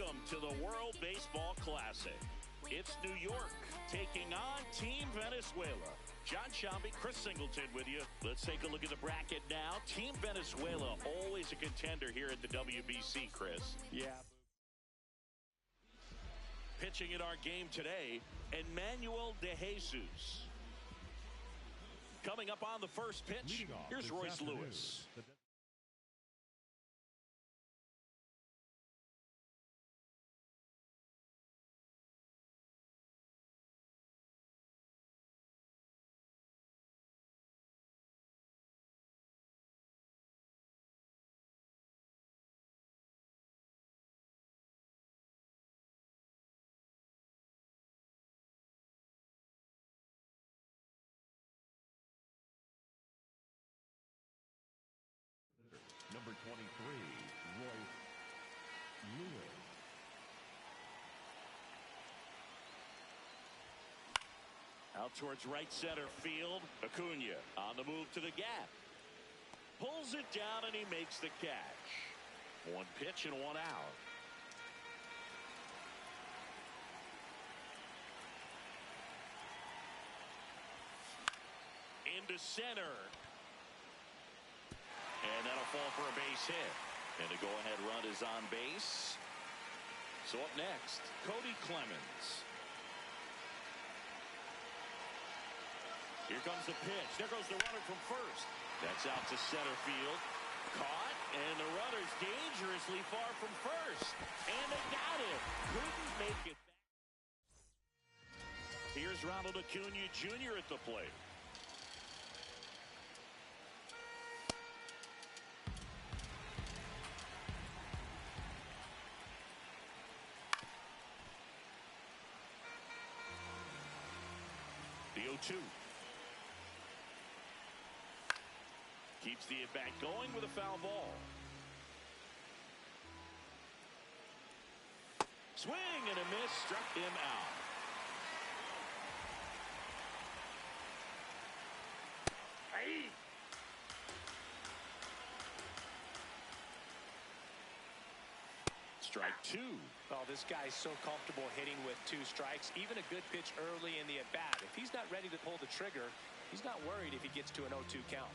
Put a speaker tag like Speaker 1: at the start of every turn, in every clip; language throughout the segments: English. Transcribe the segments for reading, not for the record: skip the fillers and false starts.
Speaker 1: Welcome to the World Baseball Classic. It's New York taking on Team Venezuela. John Shambi, Chris Singleton with you. Let's take a look at the bracket now. Team Venezuela, always a contender here at the WBC, Chris.
Speaker 2: Yeah.
Speaker 1: Pitching in our game today, Emmanuel De Jesus. Coming up on the first pitch, here's Royce Lewis.
Speaker 2: Number 23, Royce Lewis.
Speaker 1: Out towards right center field. Acuna on the move to the gap. Pulls it down and he makes the catch. One pitch and one out. Into center. And that'll fall for a base hit. And the go-ahead run is on base. So up next, Cody Clemens. Here comes the pitch. There goes the runner from first. That's out to center field. Caught, and the runner's dangerously far from first. And they got it. Couldn't make it back. Here's Ronald Acuna Jr. at the plate. The 0-2. Keeps the at-bat going with a foul ball. Swing and a miss, struck him out. Hey. Strike two.
Speaker 3: Well, this guy's so comfortable hitting with two strikes. Even a good pitch early in the at-bat. If he's not ready to pull the trigger, he's not worried if he gets to an 0-2 count.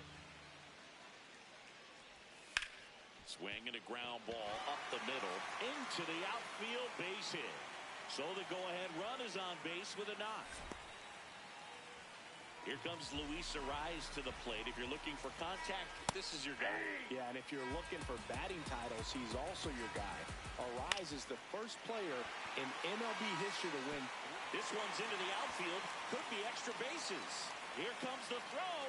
Speaker 1: Swing and a ground ball up the middle into the outfield, base hit. So the go-ahead run is on base with a knock. Here comes Luis Ariz to the plate. If you're looking for contact, this is your guy.
Speaker 3: Yeah, and if you're looking for batting titles, he's also your guy. Ariz is the first player in MLB history to win.
Speaker 1: This one's into the outfield. Could be extra bases. Here comes the throw.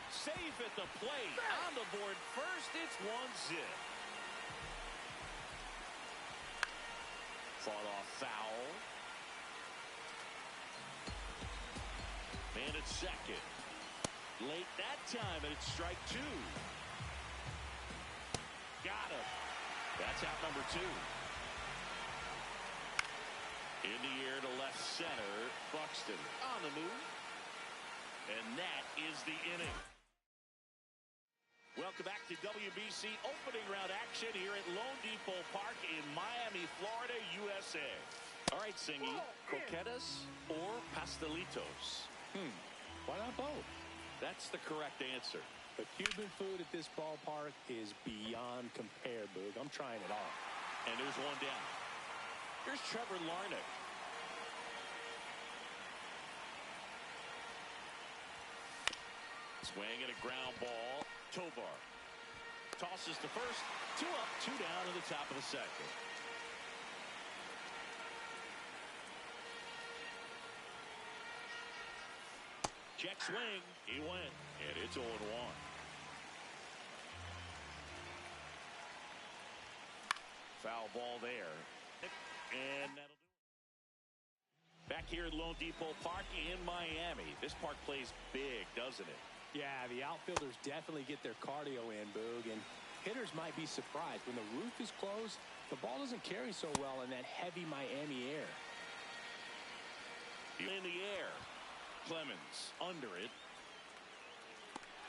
Speaker 1: Safe at the plate. On the board first, it's 1-0. Fought off foul. Man at second. Late that time, and it's strike two. Got him. That's out number two. In the air to left center. Buxton on the move. And that is the inning. Welcome back to WBC opening round action here at Lone Depot Park in Miami, Florida, USA. All right, Singy, croquetas or pastelitos?
Speaker 3: Why not both?
Speaker 1: That's the correct answer.
Speaker 3: The Cuban food at this ballpark is beyond compare, Boog. I'm trying it all.
Speaker 1: And there's one down. Here's Trevor Larnach. Swing and a ground ball. Tovar tosses to first. 2 up, 2 down to the top of the second. Check swing. He went. And it's 0-1. Foul ball there. And that'll do it. Back here at Lone Depot Park in Miami. This park plays big, doesn't it?
Speaker 3: Yeah, the outfielders definitely get their cardio in, Boog, and hitters might be surprised. When the roof is closed, the ball doesn't carry so well in that heavy Miami air.
Speaker 1: In the air. Clemens under it.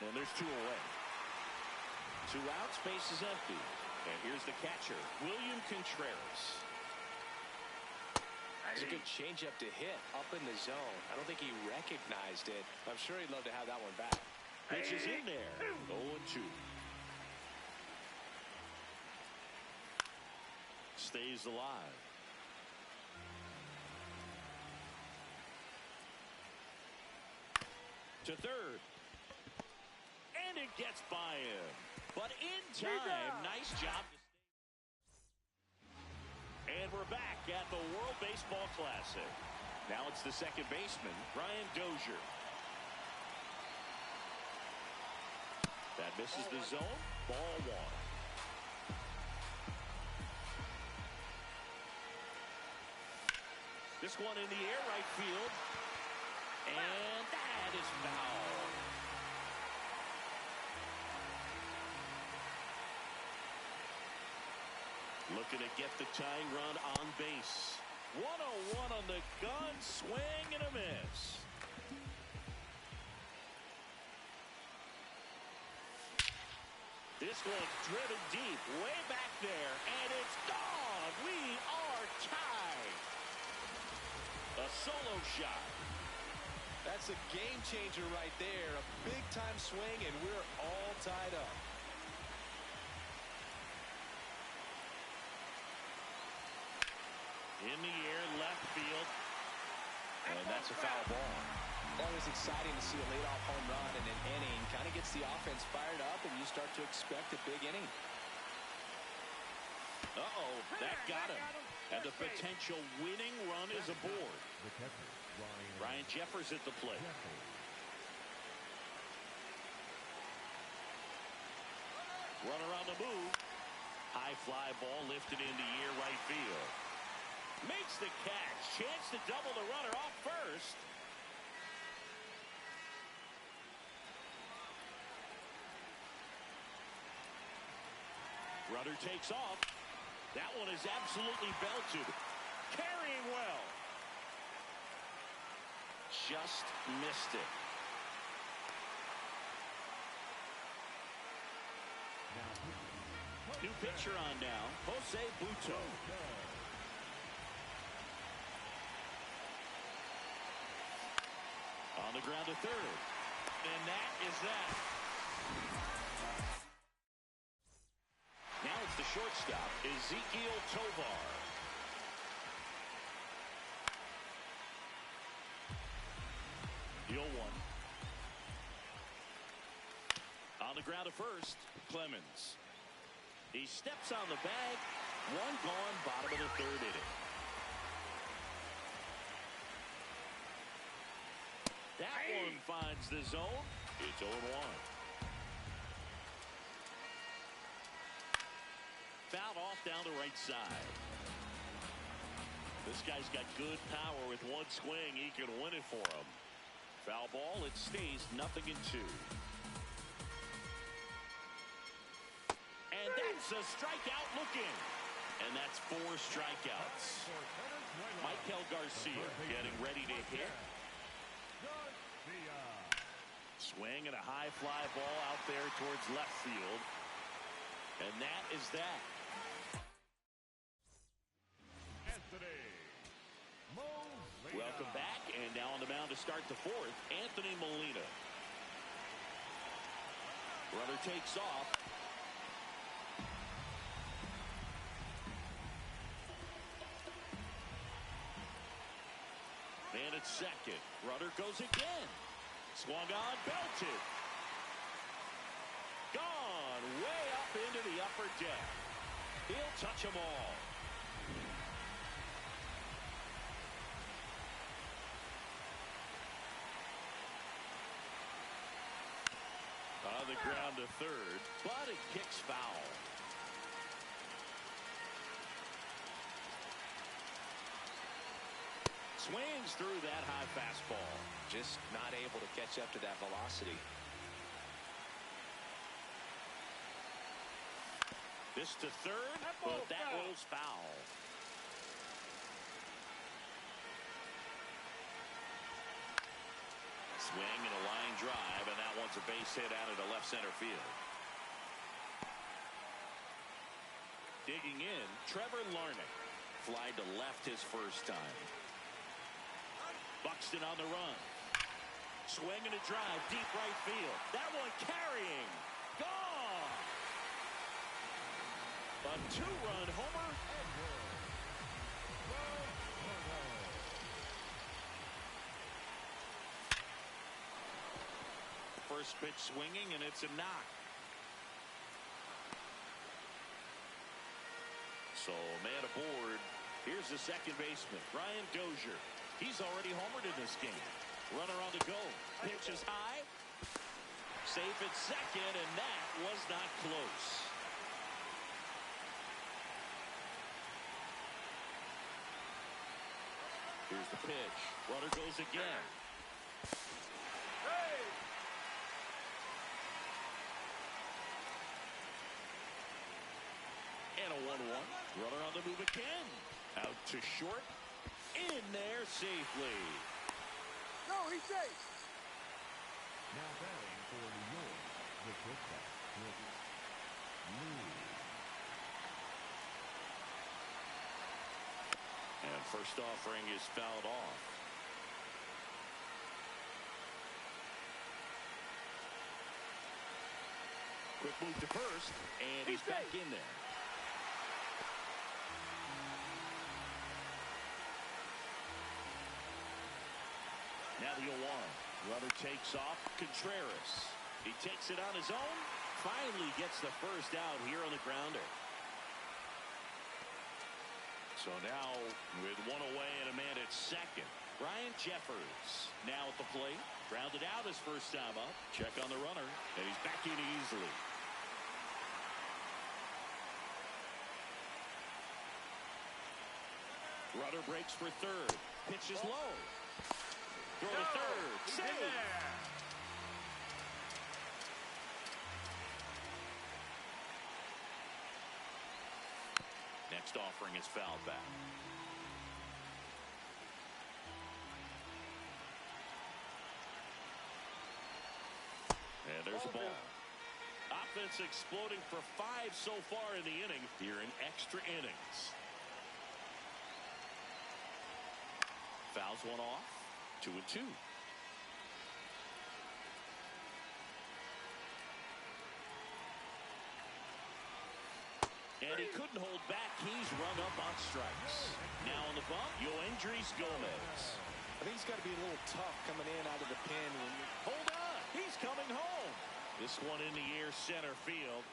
Speaker 1: And there's 2 away. 2 outs, base is empty. And here's the catcher, William Contreras.
Speaker 3: It's a good changeup to hit up in the zone. I don't think he recognized it. I'm sure he'd love to have that one back.
Speaker 1: Pitch is in there. 0-2. Stays alive. To third. And it gets by him. But in time, nice job. And we're back at the World Baseball Classic. Now it's the second baseman, Brian Dozier. That misses the zone. Ball one. This one in the air, right field. And that is foul. Looking to get the tying run on base. 1-0-1 on the gun. Swing and a miss. This one's driven deep, way back there, and it's gone. We are tied. A solo shot.
Speaker 3: That's a game changer right there. A big time swing, and we're all tied up.
Speaker 1: In the air, left field. And that's a foul ball.
Speaker 3: Always exciting to see a leadoff home run in an inning. Kind of gets the offense fired up, and you start to expect a big inning.
Speaker 1: Uh-oh, that got him. And the potential winning run is aboard.
Speaker 2: The catcher,
Speaker 1: Ryan Jeffers at the plate. Runner on the move. High fly ball lifted in the air, right field. Makes the catch. Chance to double the runner off first. Runner takes off. That one is absolutely belted. Carrying well. Just missed it. New pitcher on now, Jose Buto. On the ground to third. And that is that. Now it's the shortstop, Ezequiel Tovar. The 0-1. On the ground to first, Clemens. He steps on the bag. One gone, bottom of the third inning. That one finds the zone. It's 0-1. Fouled off down the right side. This guy's got good power. With one swing, he can win it for him. Foul ball, it stays 0-2. And that's a strikeout looking. And that's 4 strikeouts. Michael Garcia getting ready to hit. Swing and a high fly ball out there towards left field. And that is that. Welcome back, and now on the mound to start the fourth, Anthony Molina. Runner takes off. And it's second. Runner goes again. Swung on, belted. Gone way up into the upper deck. He'll touch them all. On the ground to third, but it kicks foul. Swings through that high fastball.
Speaker 3: Just not able to catch up to that velocity.
Speaker 1: This to third, but that rolls foul. Swing and a line drive, and that one's a base hit out of the left center field. Digging in, Trevor Larnach. Fly to left his first time. Buxton on the run. Swing and a drive, deep right field. That one carrying. Gone! A two-run homer. First pitch swinging, and it's a knock. So, man aboard. Here's the second baseman, Brian Dozier. He's already homered in this game. Runner on the go. Pitch is high. Safe at second, and that was not close. Here's the pitch. Runner goes again. And a 1-1. Runner on the move again. Out to short. In there safely.
Speaker 4: No, he's safe.
Speaker 2: Now batting for New York, the pitcher, Lee.
Speaker 1: And first offering is fouled off. Quick move to first, and he's back in there. Now the 0-1. Runner takes off. Contreras. He takes it on his own. Finally gets the first out here on the grounder. So now with one away and a man at second, Ryan Jeffers now at the plate. Grounded out his first time up. Check on the runner, and he's back in easily. Runner breaks for third. Pitch is low. Throw to third. Save. Next offering is fouled back. And there's a ball. Offense exploding for 5 so far in the inning. Here in extra innings. Fouls one off. 2-2. And he couldn't hold back. He's rung up on strikes. Now on the bump, Yoendrys Gomez.
Speaker 3: I think he's got to be a little tough coming in out of the pen.
Speaker 1: Hold on. He's coming home. This one in the air center field.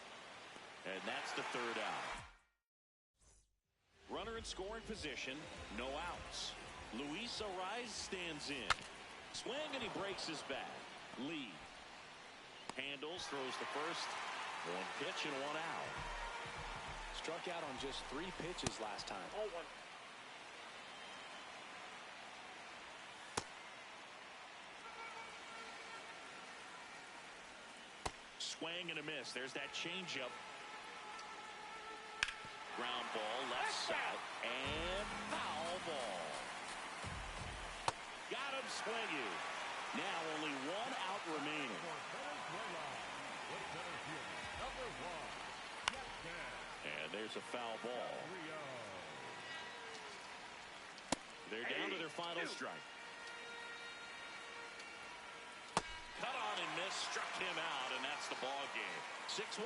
Speaker 1: And that's the third out. Runner in scoring position. No outs. Luis Arraez stands in. Swing and he breaks his bat. Lee handles, throws the first. One pitch and one out.
Speaker 3: Struck out on just 3 pitches last time.
Speaker 1: Swing and a miss. There's that changeup. Ground ball left side and foul ball. Got him swinging. Now only 1 out remaining. And there's a foul ball. They're down to their final strike. Cut on and miss, struck him out, and that's the ball game. 6-1.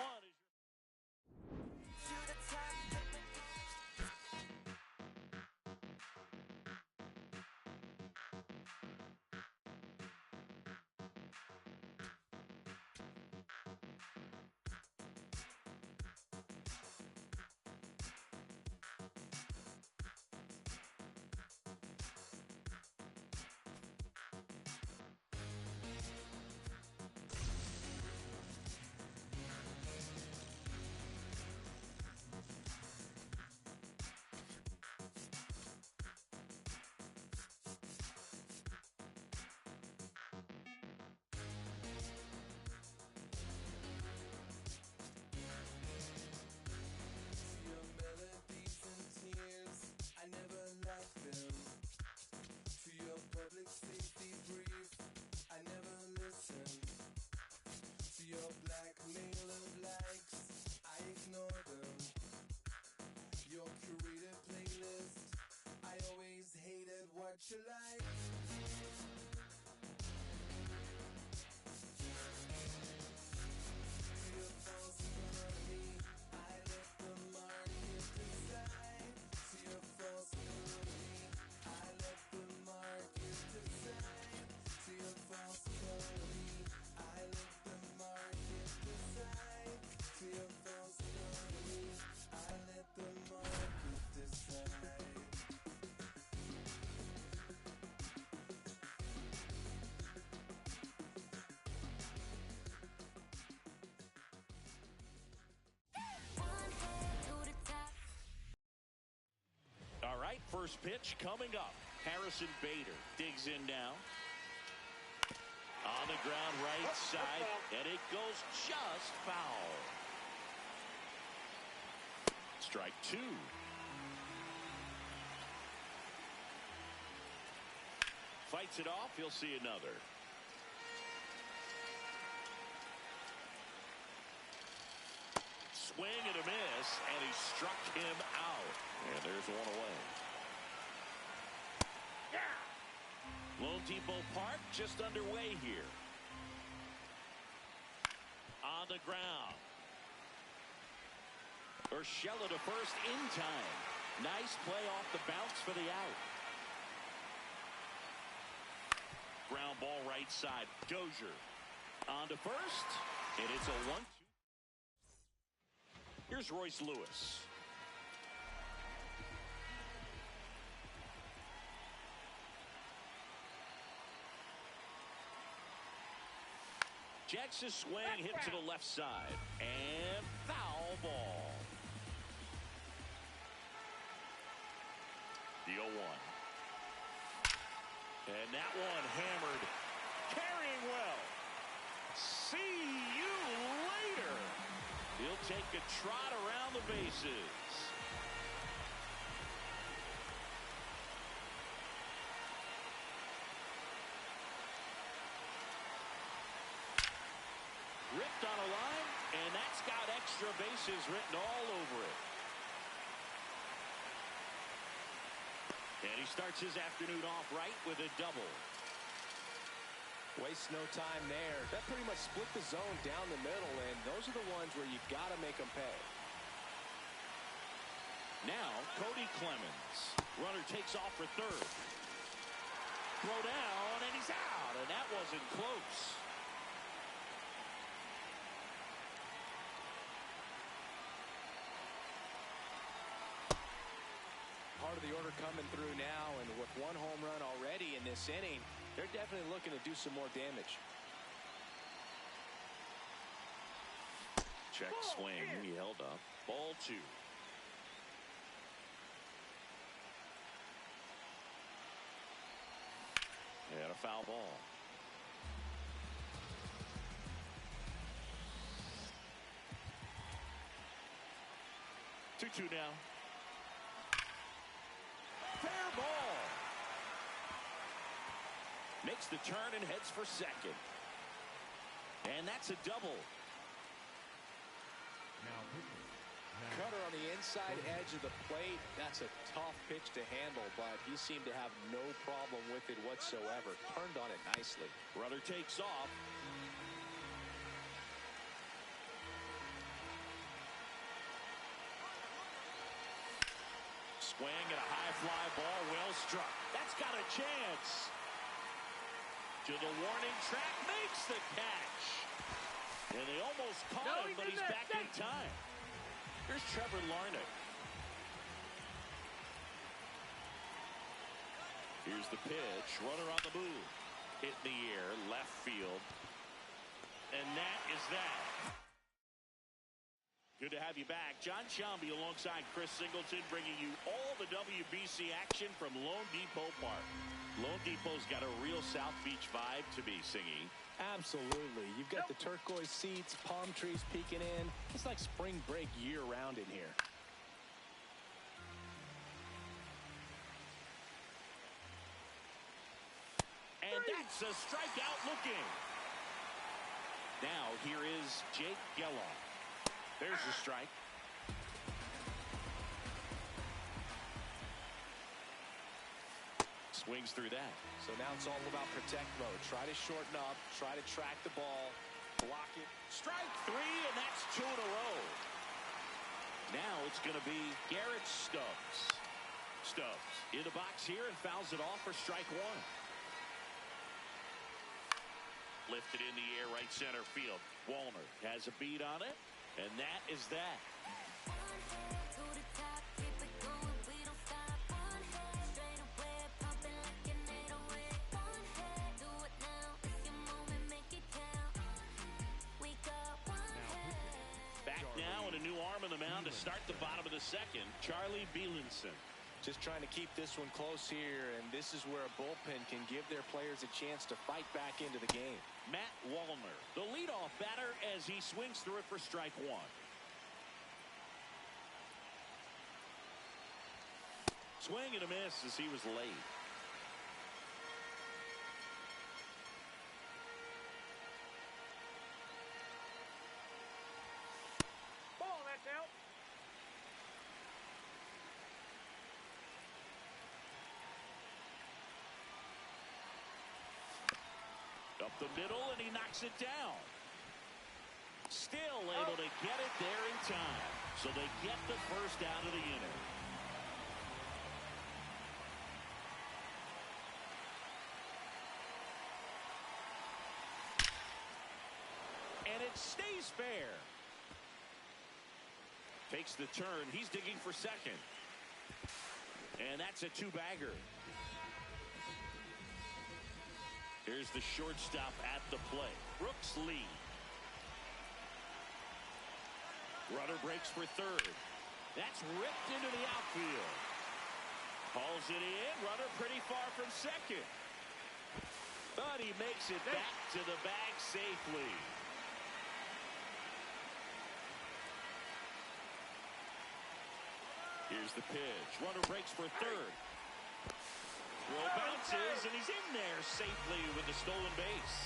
Speaker 1: All right, first pitch coming up. Harrison Bader digs in now. On the ground right side, and it goes just foul. Strike two. Fights it off. He'll see another. Swing and a miss, and he struck him out. And there's one away. Lone Depot Park just underway here. On the ground. Urshela to first in time. Nice play off the bounce for the out. Ground ball right side. Dozier on to first. And it's a 1-2. Here's Royce Lewis. Jacks his swing, hit to the left side. And foul ball. The 0-1. And that one hammered. Carrying well. See you later. He'll take a trot around the bases. Ripped on a line, and that's got extra bases written all over it. And he starts his afternoon off right with a double.
Speaker 3: Waste no time there. That pretty much split the zone down the middle, and those are the ones where you got to make them pay.
Speaker 1: Now, Cody Clemens. Runner takes off for third. Throw down, and he's out, and that wasn't close.
Speaker 3: Part of the order coming through now, and with one home run already in this inning, they're definitely looking to do some more damage.
Speaker 1: Check swing. He held up. Ball two. And a foul ball. Two now. Fair ball. Makes the turn and heads for second. And that's a double.
Speaker 2: Now pitching.
Speaker 3: Cutter on the inside edge of the plate. That's a tough pitch to handle, but he seemed to have no problem with it whatsoever. Turned on it nicely.
Speaker 1: Runner takes off. Swing and a high fly ball, well struck. That's got a chance. To the warning track, makes the catch. And they almost caught him, but he's back in time. Here's Trevor Larnach. Here's the pitch. Runner on the move. Hit in the air, left field. And that is that. Good to have you back. John Shambi alongside Chris Singleton, bringing you all the WBC action from Lone Depot Park. Lone Depot's got a real South Beach vibe to be singing.
Speaker 3: Absolutely. You've got the turquoise seats, palm trees peeking in. It's like spring break year-round in here.
Speaker 1: And that's a strikeout looking. Now here is Jake Geloff. There's the strike. Swings through that.
Speaker 3: So now it's all about protect mode. Try to shorten up. Try to track the ball. Block it.
Speaker 1: Strike three, and that's 2 in a row. Now it's going to be Garrett Stubbs. Stubbs in the box here and fouls it off for strike one. Lifted in the air, right center field. Wallner has a beat on it, and that is that. Back now and a new arm on the mound to start the bottom of the second, Charlie Bielenson.
Speaker 3: Just trying to keep this one close here, and this is where a bullpen can give their players a chance to fight back into the game.
Speaker 1: Matt Wallner, the leadoff batter, as he swings through it for strike one. Swing and a miss as he was late.
Speaker 4: Ball, that's out.
Speaker 1: Up the middle, and he knocks it down. Still able to get it there in time. So they get the first out of the inning. And it stays fair. Takes the turn. He's digging for second. And that's a two-bagger. Here's the shortstop at the plate. Brooks Lee. Runner breaks for third. That's ripped into the outfield. Hauls it in. Runner pretty far from second. But he makes it back to the bag safely. Here's the pitch. Runner breaks for third. Throw bounces, and he's in there safely with the stolen base.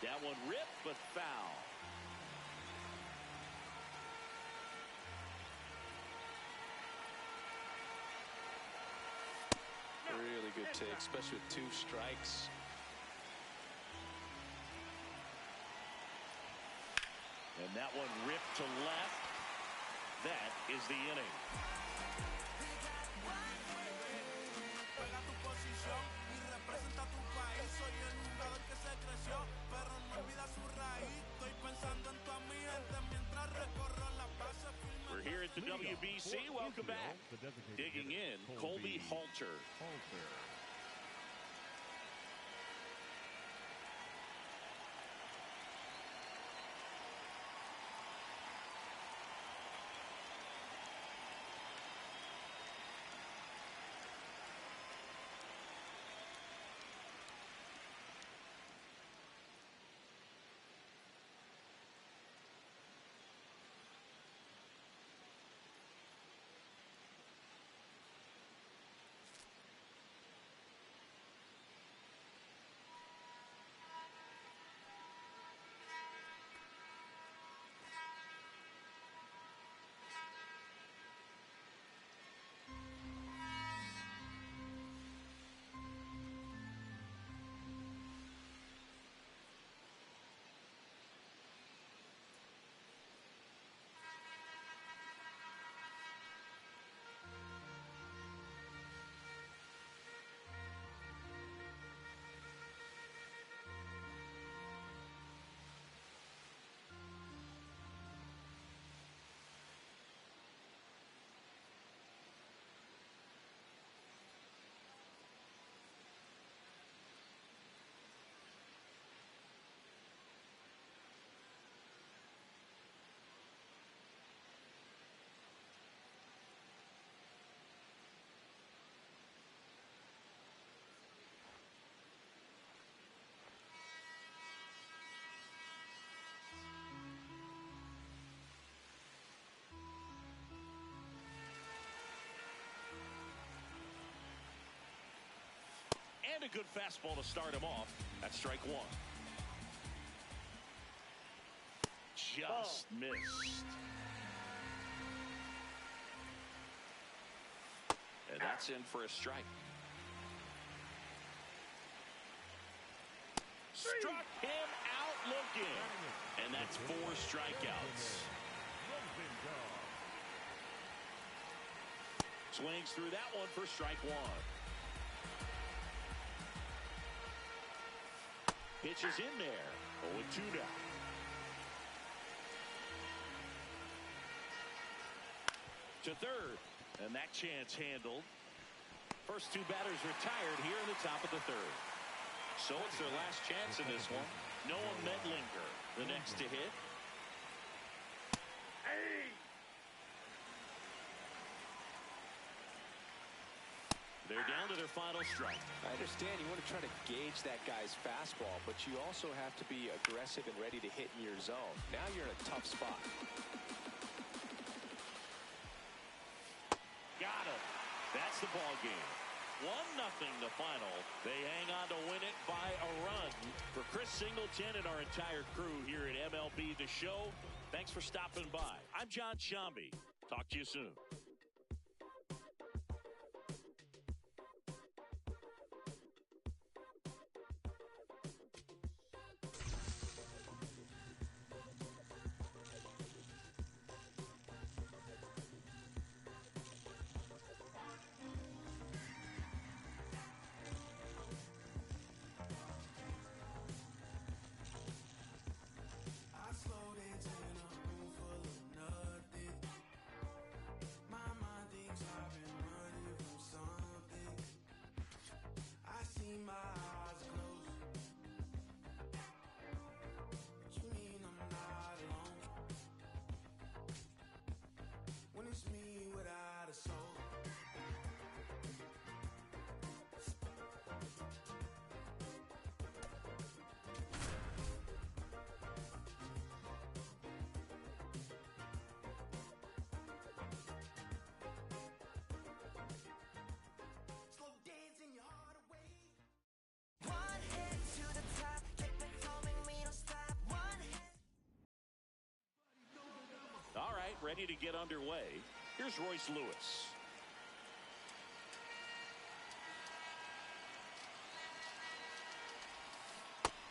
Speaker 1: That one ripped, but foul.
Speaker 3: Really good take, especially with 2 strikes.
Speaker 1: And that one ripped to left. That is the inning. We're here at the WBC. Welcome back. Digging in, Colby Halter. And a good fastball to start him off. That's strike one. Just missed. And that's in for a strike. Struck him out looking. And that's 4 strikeouts. Swings through that one for strike one. Pitches in there. 0-2 now. To third. And that chance handled. First 2 batters retired here in the top of the third. So it's their last chance in this one. Noah Medlinger, the next to hit. They're down to their final strike.
Speaker 3: I understand you want to try to gauge that guy's fastball, but you also have to be aggressive and ready to hit in your zone. Now you're in a tough spot.
Speaker 1: Got him. That's the ball game. 1-0 the final. They hang on to win it by a run. For Chris Singleton and our entire crew here at MLB The Show, thanks for stopping by. I'm John Shambi. Talk to you soon. All right, ready to get underway. Here's Royce Lewis.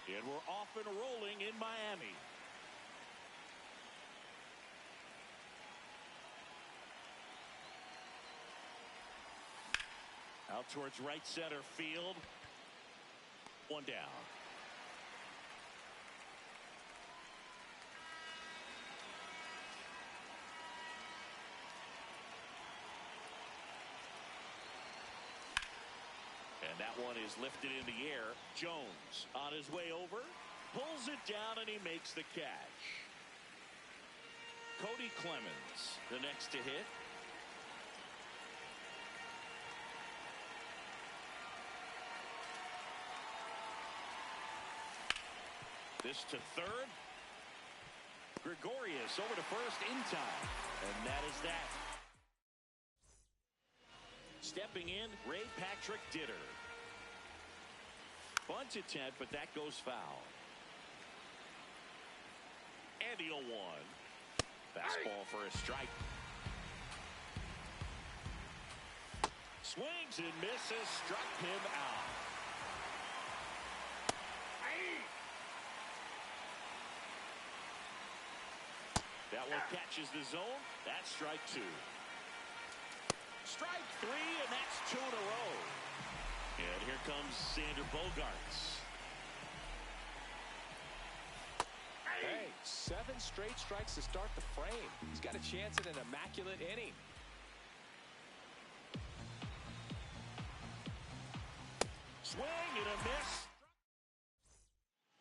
Speaker 1: And we're off and rolling in Miami. Out towards right center field. 1 down. And that one is lifted in the air. Jones on his way over. Pulls it down and he makes the catch. Cody Clemens, the next to hit. This to third. Gregorius over to first in time. And that is that. Stepping in, Ray Patrick Ditter. Bunt attempt, but that goes foul. And the 0-1. Fastball for a strike. Swings and misses, struck him out. That one catches the zone. That's strike 2. Strike 3, and that's 2 in a row. And here comes Sander Bogarts.
Speaker 3: Hey, 7 straight strikes to start the frame. He's got a chance at an immaculate inning.
Speaker 1: Swing and a miss.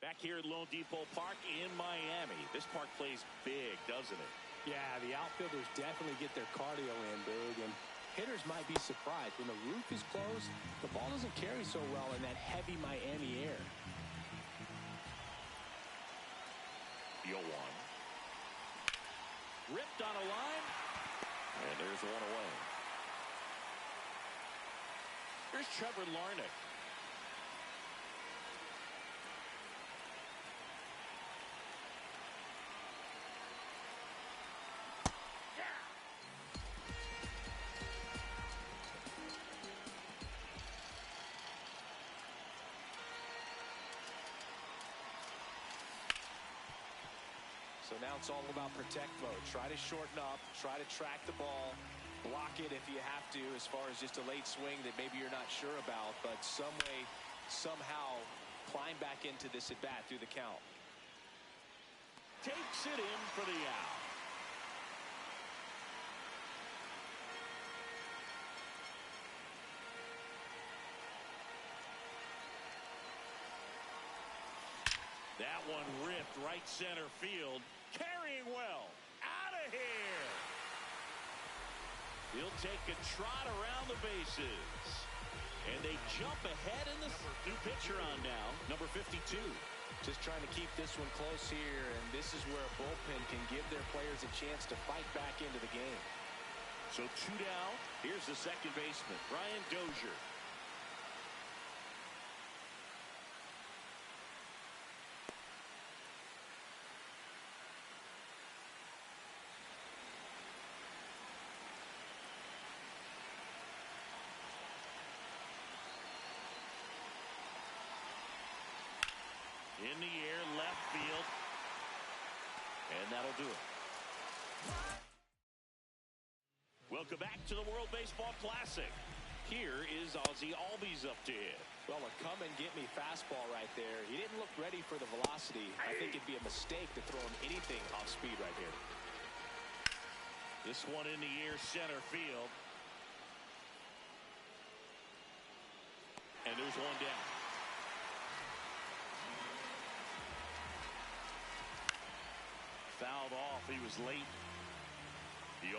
Speaker 1: Back here at Lone Depot Park in Miami. This park plays big, doesn't it?
Speaker 3: Yeah, the outfielders definitely get their cardio in, Boog, and hitters might be surprised. When the roof is closed, the ball doesn't carry so well in that heavy Miami air.
Speaker 1: The 0-1. Ripped on a line. And there's one away. Here's Trevor Larnach.
Speaker 3: So now it's all about protect mode. Try to shorten up, try to track the ball, block it if you have to, as far as just a late swing that maybe you're not sure about, but some way, somehow climb back into this at bat through the count.
Speaker 1: Takes it in for the out. That one ripped right center field. Carrying well. Out of here. He'll take a trot around the bases. And they jump ahead in the new pitcher on now. Number 52.
Speaker 3: Just trying to keep this one close here. And this is where a bullpen can give their players a chance to fight back into the game.
Speaker 1: So 2 down. Here's the second baseman, Brian Dozier. In the air, left field. And that'll do it. Welcome back to the World Baseball Classic. Here is Ozzie Albies up to hit.
Speaker 3: Well, a come-and-get-me fastball right there. He didn't look ready for the velocity. I think it'd be a mistake to throw him anything off speed right here.
Speaker 1: This one in the air, center field. And there's one down. Fouled off. He was late. The 0-1.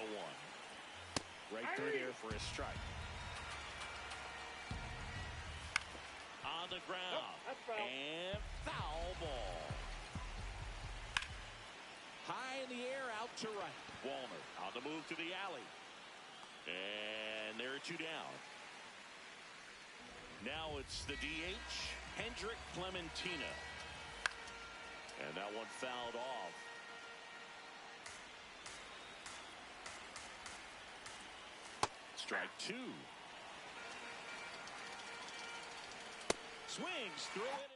Speaker 3: Right through there for a strike.
Speaker 1: On the ground.
Speaker 4: That's foul.
Speaker 1: And foul ball. High in the air, out to right. Walner on the move to the alley. And there are 2 down. Now it's the DH, Hendrick Clementina. And that one fouled off. Strike 2. Swings through it.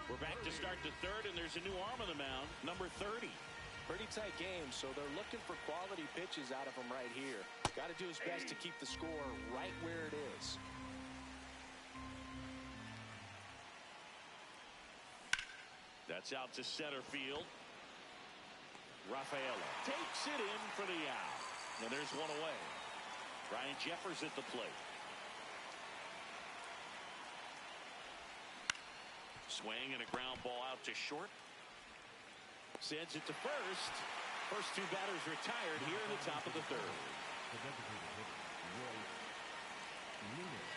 Speaker 1: We're back to start the third, and there's a new arm on the mound, number 30.
Speaker 3: Pretty tight game, so they're looking for quality pitches out of him right here. Got to do his best to keep the score right where it is.
Speaker 1: That's out to center field. Rafaela takes it in for the out. And there's one away. Ryan Jeffers at the plate. Swing and a ground ball out to short. Sends it to first. First 2 batters retired here in the top of the third.
Speaker 2: The designated hitter, Royce Lewis.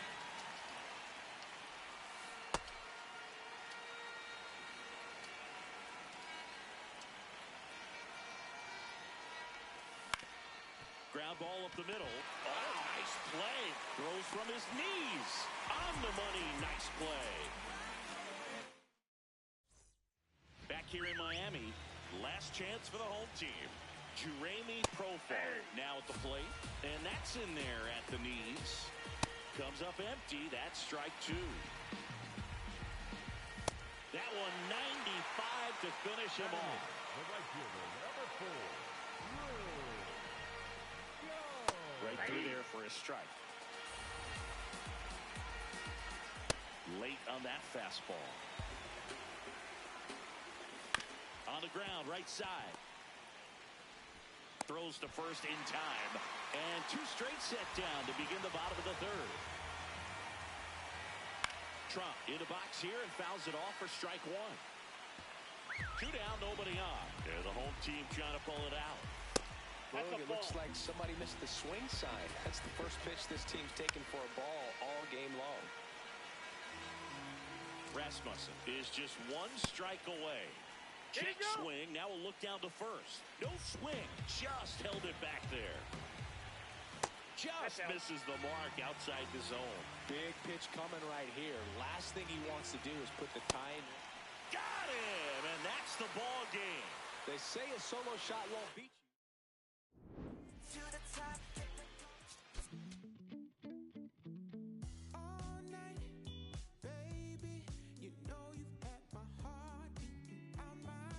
Speaker 1: Ground ball up the middle. Oh, nice play. Throws from his knees. On the money. Nice play. Back here in Miami, last chance for the home team. Jeremy Profar now at the plate. And that's in there at the knees. Comes up empty. That's strike 2. That one 95 to finish him off.
Speaker 2: The right fielder, number 4.
Speaker 1: Right through there for a strike. Late on that fastball. On the ground, right side. Throws to first in time. And 2 straight set down to begin the bottom of the third. Trump in the box here and fouls it off for strike 1. 2 down, nobody on. And the home team trying to pull it out.
Speaker 3: It looks like somebody missed the swing sign. That's the first pitch this team's taken for a ball all game long.
Speaker 1: Rasmussen is just 1 strike away. Check swing. Now we'll look down to first. No swing. Just held it back there. Just misses the mark outside the zone.
Speaker 3: Big pitch coming right here. Last thing he wants to do is put the tie in.
Speaker 1: Got him, and that's the ball game.
Speaker 3: They say a solo shot won't beat you.
Speaker 5: All night, baby, you know you've had my heart beating out my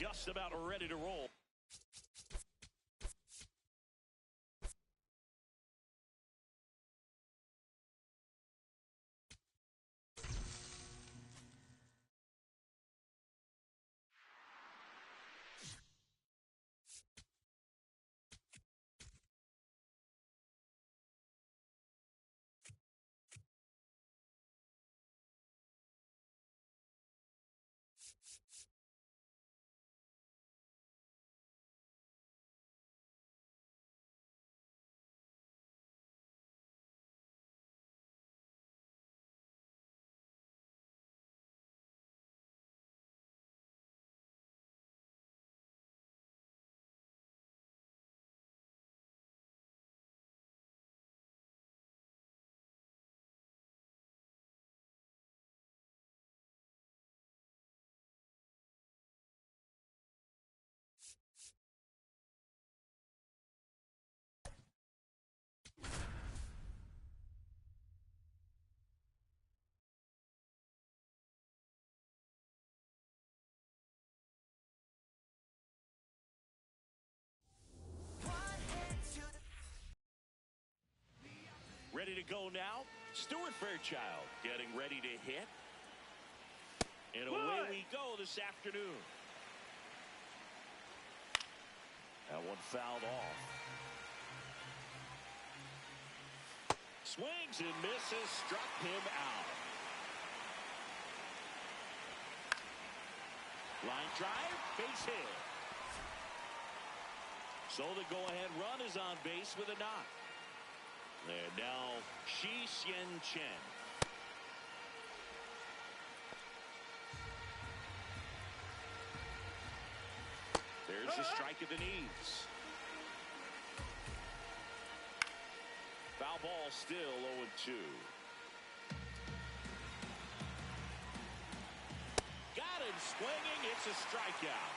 Speaker 1: just about ready to roll. Ready to go now. Stuart Fairchild getting ready to hit. And away we go this afternoon. That one fouled off. Swings and misses. Struck him out. Line drive. Base hit. So the go-ahead run is on base with a knock. And now Shi Xian Chen. There's a strike at the knees. Foul ball still 0-2. Got him swinging. It's a strikeout.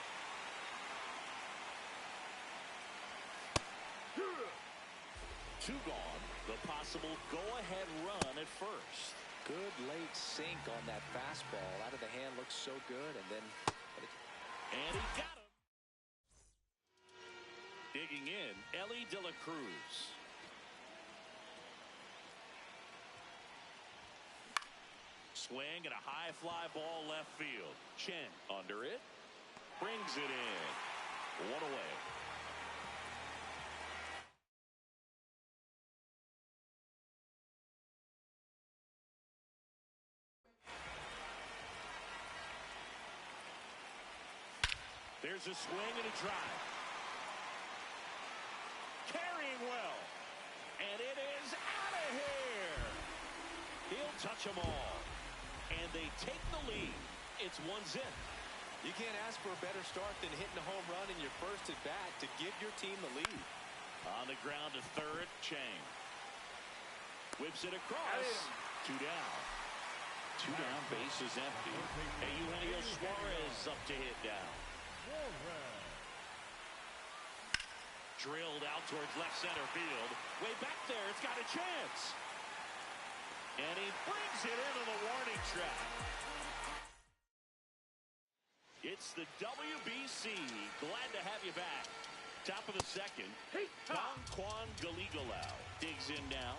Speaker 1: Two gone. The possible go-ahead run at first.
Speaker 3: Good late sink on that fastball. Out of the hand looks so good, and then...
Speaker 1: And he got him. Digging in, Ellie De La Cruz. Swing and a high fly ball left field. Chen under it. Brings it in. One away. There's a swing and a drive. Carrying well. And it is out of here. He'll touch them all. And they take the lead. It's 1-0.
Speaker 3: You can't ask for a better start than hitting a home run in your first at bat to give your team the lead.
Speaker 1: On the ground to third, Chang. Whips it across. Two down. Two down, base is empty. And Eugenio Suarez up to hit down. Drilled out towards left center field. Way back there, it's got a chance. And he brings it into the warning track. It's the WBC. Glad to have you back. Top of the second. Tong Kwan Galigalao digs in now.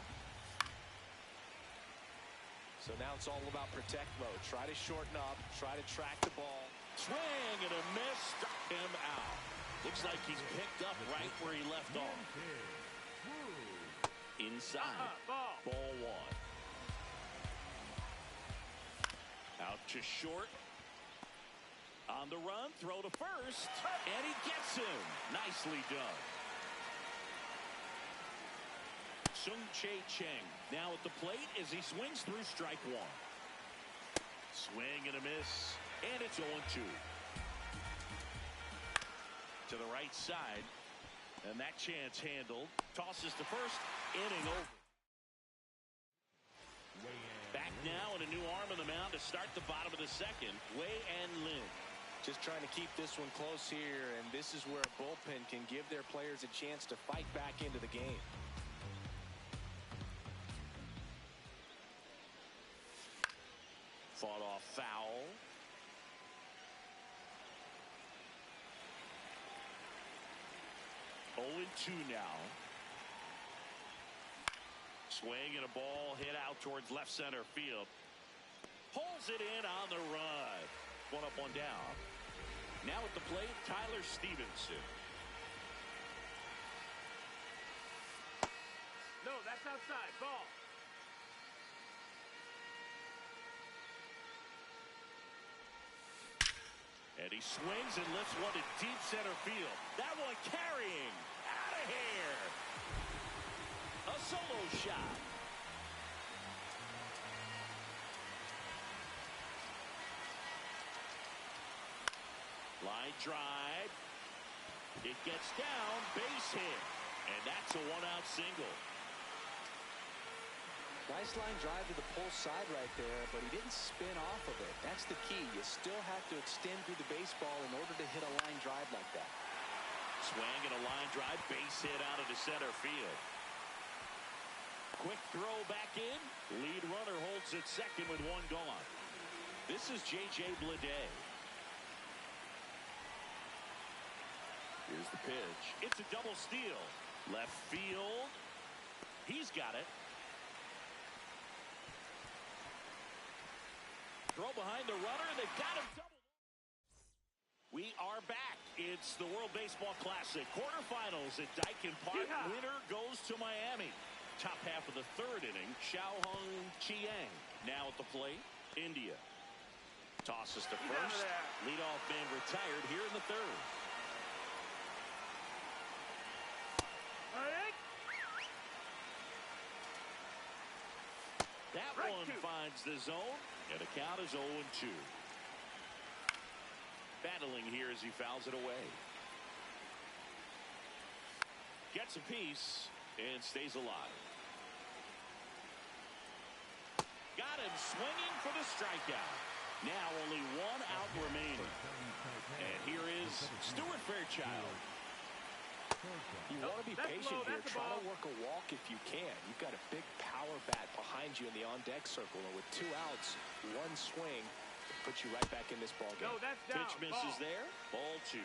Speaker 3: So now it's all about protect mode. Try to shorten up. Try to track the ball.
Speaker 1: Swing and a miss. Struck him out. Looks like he's picked up right where he left off. Inside. Ball one. Out to short. On the run. Throw to first. And he gets him. Nicely done. Sung Chae Cheng now at the plate as he swings through strike one. Swing and a miss. And it's 0-2. To the right side. And that chance handled. Tosses to first. Inning over. Back now and a new arm on the mound to start the bottom of the second. Wei and Lin.
Speaker 3: Just trying to keep this one close here. And this is where a bullpen can give their players a chance to fight back into the game.
Speaker 1: Fought off foul. 0-2 now. Swing and a ball hit out towards left center field. Pulls it in on the run. One up, one down. Now at the plate, Tyler Stevenson.
Speaker 4: No, that's outside. Ball.
Speaker 1: And he swings and lifts one to deep center field. That one carrying. Out of here. A solo shot. Line drive. It gets down. Base hit. And that's a one-out single.
Speaker 3: Nice line drive to the pull side right there, but he didn't spin off of it. That's the key. You still have to extend through the baseball in order to hit a line drive like that.
Speaker 1: Swing and a line drive, base hit out of the center field. Quick throw back in. Lead runner holds at second with one gone. This is J.J. Bleday. Here's the pitch. It's a double steal. Left field. He's got it. Throw behind the runner, and they've got him doubled. We are back. It's the World Baseball Classic quarterfinals at Daikin Park.
Speaker 4: Yeah.
Speaker 1: Winner goes to Miami. Top half of the third inning, Xiaohong Chiang. Now at the plate, India. Tosses to first. Leadoff man retired here in the third. That one finds the zone, and the count is 0-2. Battling here as he fouls it away. Gets a piece and stays alive. Got him swinging for the strikeout. Now only one out remaining. And here is Stuart Fairchild.
Speaker 3: You want to be patient here. Try to work a walk if you can. You've got a big power bat behind you in the on-deck circle. And with 2 outs, 1 swing, puts you right back in this ball game.
Speaker 4: No, that's down.
Speaker 1: Pitch misses there. Ball 2.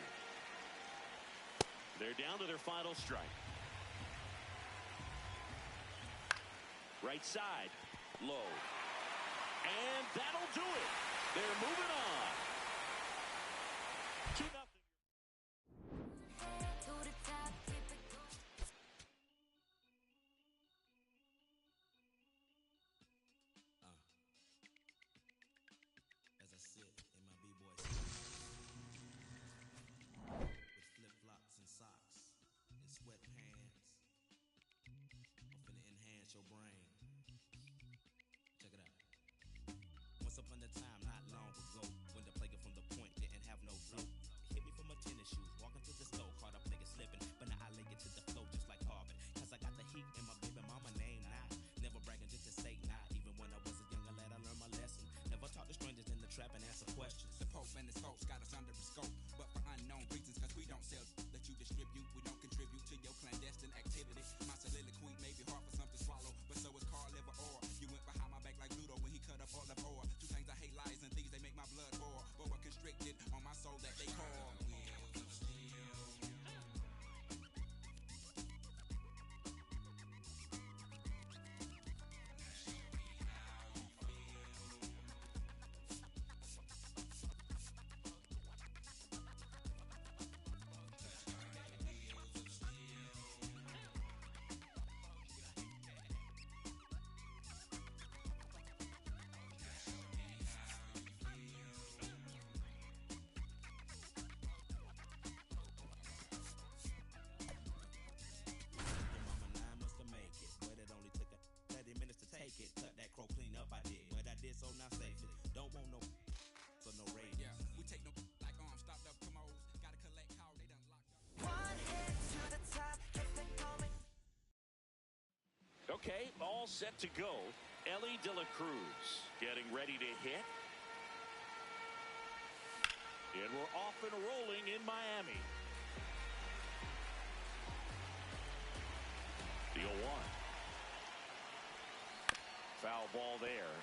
Speaker 1: They're down to their final strike. Right side. Low. And that'll do it. They're moving on. 2-0.
Speaker 5: Your brain. Check it out. Once upon a time, not long ago, when the player from the point didn't have no flow. Hit me from my tennis shoes, walking to the store, caught a player slipping, but now I lay it to the flow just like Harvard. Cause I got the heat and my baby mama name now. Never bragging just to say nah. Even when I was a younger lad, I learned my lesson. Never talk to strangers in the trap and answer questions.
Speaker 6: The Pope and his folks got us under a scope, but for unknown reasons, cause we don't sell that you distribute. We don't contribute to your clandestine activity. My soliloquy may be hard for some to swallow, but so is Carl Liver or you went behind my back like Ludo when he cut up all of ore. 2 things I hate, lies and thieves, they make my blood boil. But we're constricted on my soul that they call wheels of steel.
Speaker 5: Cut that crow clean up, I did. But I did so now safely. Don't want no for no raise.
Speaker 6: Yeah, we take no like stopped up commode. Gotta collect call, they done locked up.
Speaker 7: One hit to the top, kept it coming.
Speaker 1: Okay, all set to go. Ellie De La Cruz getting ready to hit. And we're off and rolling in Miami. The 0-1. Foul ball there.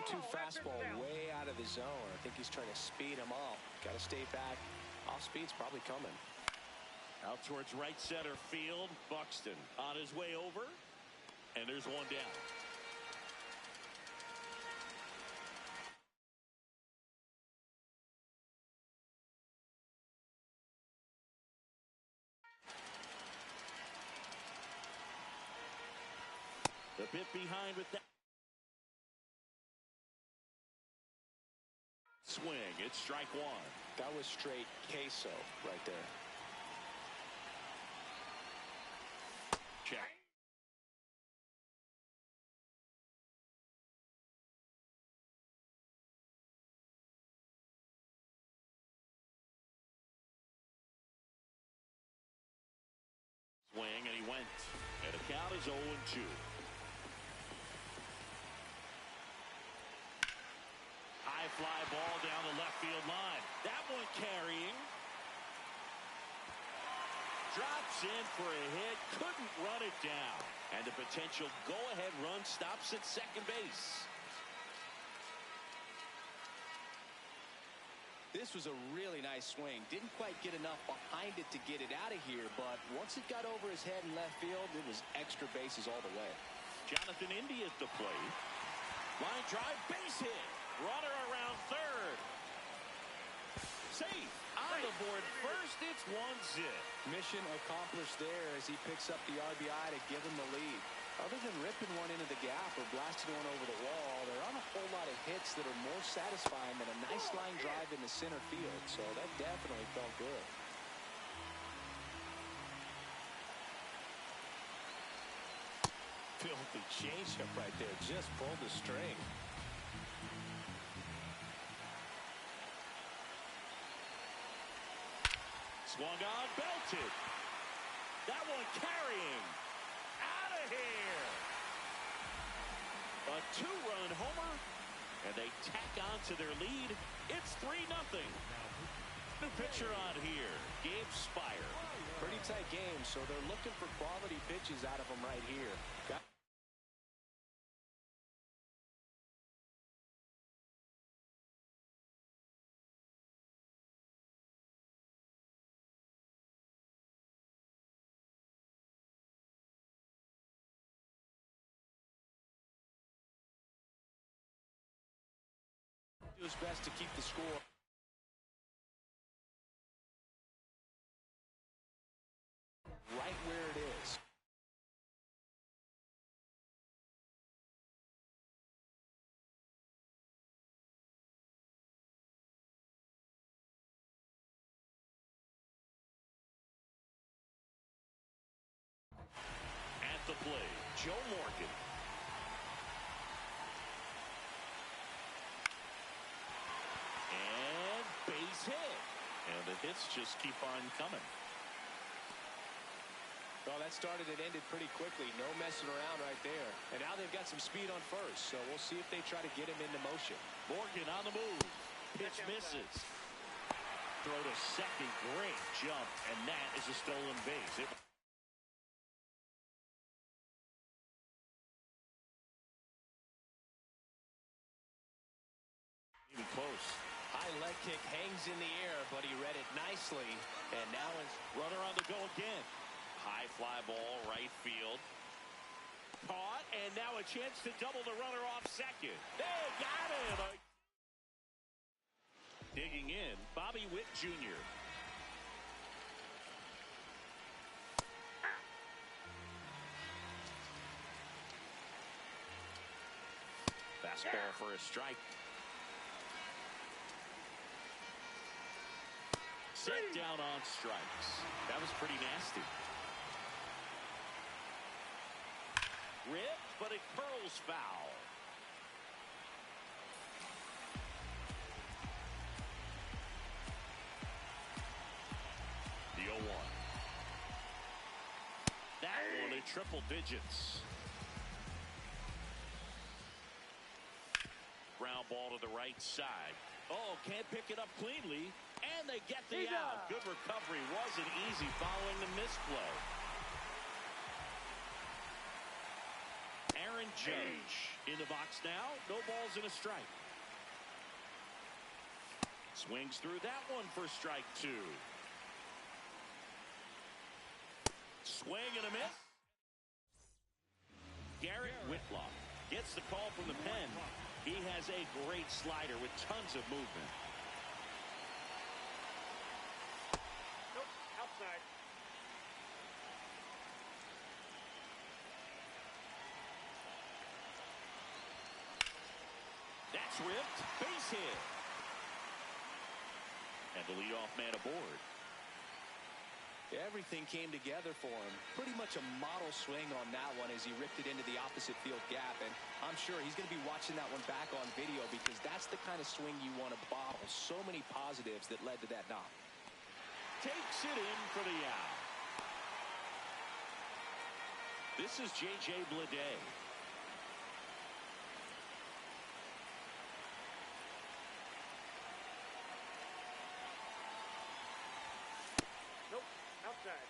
Speaker 3: 2-2 fastball way out of the zone. I think he's trying to speed him up. Got to stay back. Off speed's probably coming.
Speaker 1: Out towards right center field. Buxton on his way over. And there's one down. A bit behind with that. Swing. It's strike one.
Speaker 3: That was straight queso right there.
Speaker 1: Check. Swing, and he went. And the count is 0-2. High fly ball down the left field line. That one carrying. Drops in for a hit. Couldn't run it down. And the potential go-ahead run stops at second base.
Speaker 3: This was a really nice swing. Didn't quite get enough behind it to get it out of here, but once it got over his head in left field, it was extra bases all the way.
Speaker 1: Jonathan India at the plate. Line drive, base hit. Runner around third. Safe. On the board first, it's 1-0.
Speaker 3: Mission accomplished there as he picks up the RBI to give him the lead. Other than ripping one into the gap or blasting one over the wall, there aren't a whole lot of hits that are more satisfying than a nice line drive into center field, so that definitely felt good. Filthy changeup right there, just pulled the string.
Speaker 1: Swung on, belted. That one carrying. Out of here. A two-run homer, and they tack on to their lead. It's 3-0. New pitcher on here, Gabe Spire.
Speaker 3: Pretty tight game, so they're looking for quality pitches out of him right here. Do his best to keep the score. Right where it is.
Speaker 1: At the plate, Joe Morgan. And base hit. And the hits just keep on coming.
Speaker 3: Well, that started and ended pretty quickly. No messing around right there. And now they've got some speed on first, so we'll see if they try to get him into motion.
Speaker 1: Morgan on the move. Pitch misses. Throw to second. Great jump. And that is a stolen base. Even close.
Speaker 3: High leg kick hangs in the air, but he read it nicely. And now it's
Speaker 1: Runner on the go again. High fly ball, right field. Caught, and now a chance to double the runner off second. They got it. Digging in, Bobby Witt Jr. Fastball for a strike. Set down on strikes. That was pretty nasty. Rip, but it curls foul. The 0-1. That one in triple digits. Ground ball to the right side. Oh, can't pick it up cleanly. And they get the out. Good recovery. Wasn't easy following the misplay. Aaron Judge in the box now. No balls and a strike. Swings through that one for strike 2. Swing and a miss. Garrett Whitlock gets the call from the pen. He has a great slider with tons of movement.
Speaker 4: Nope, outside.
Speaker 1: That's ripped. Base hit. And the leadoff man aboard.
Speaker 3: Everything came together for him. Pretty much a model swing on that one as he ripped it into the opposite field gap. And I'm sure he's going to be watching that one back on video because that's the kind of swing you want to bottle. So many positives that led to that knock.
Speaker 1: Takes it in for the out. This is J.J. Bleday.
Speaker 4: Nope, outside.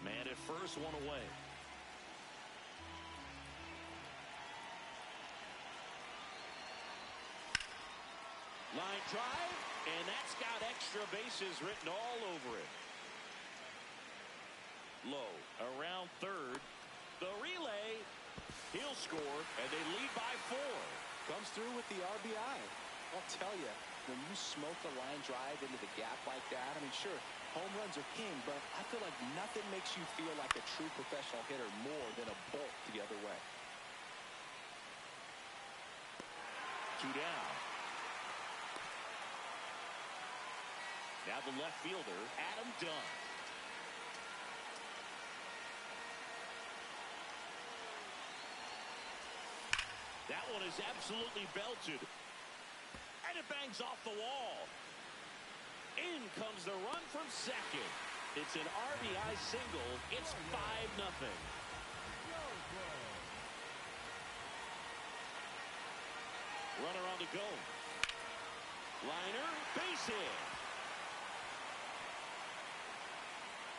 Speaker 1: Man at first, one away. Line drive, and that's got extra bases written all over it. Low around third. The relay, he'll score, and they lead by 4.
Speaker 3: Comes through with the RBI. I'll tell you, when you smoke a line drive into the gap like that, I mean, sure, home runs are king, but I feel like nothing makes you feel like a true professional hitter more than a bolt the other way.
Speaker 1: 2 down. Now the left fielder, Adam Dunn. That one is absolutely belted. And it bangs off the wall. In comes the run from second. It's an RBI single. It's 5-0. Runner on the go. Liner, base hit.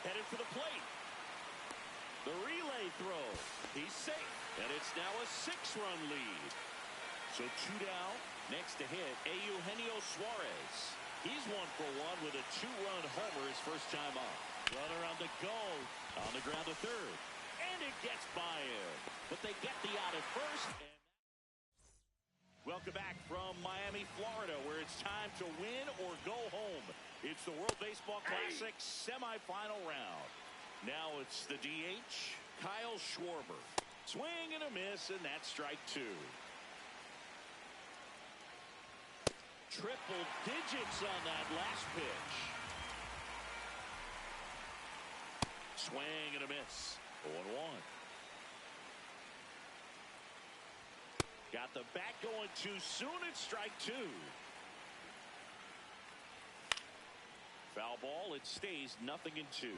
Speaker 1: Headed for the plate. The relay throw. He's safe. And it's now a 6-run lead. So 2 down. Next to hit, Eugenio Suarez. He's 1 for 1 with a 2-run homer his first time up. Runner on the go. On the ground to third. And it gets by him. But they get the out at first. And welcome back from Miami, Florida, where it's time to win or go home. It's the World Baseball Classic semifinal round. Now it's the DH, Kyle Schwarber. Swing and a miss, and that's strike 2. Triple digits on that last pitch. Swing and a miss. 0-1. Got the bat going too soon. It's strike 2. Foul ball. It stays 0-2.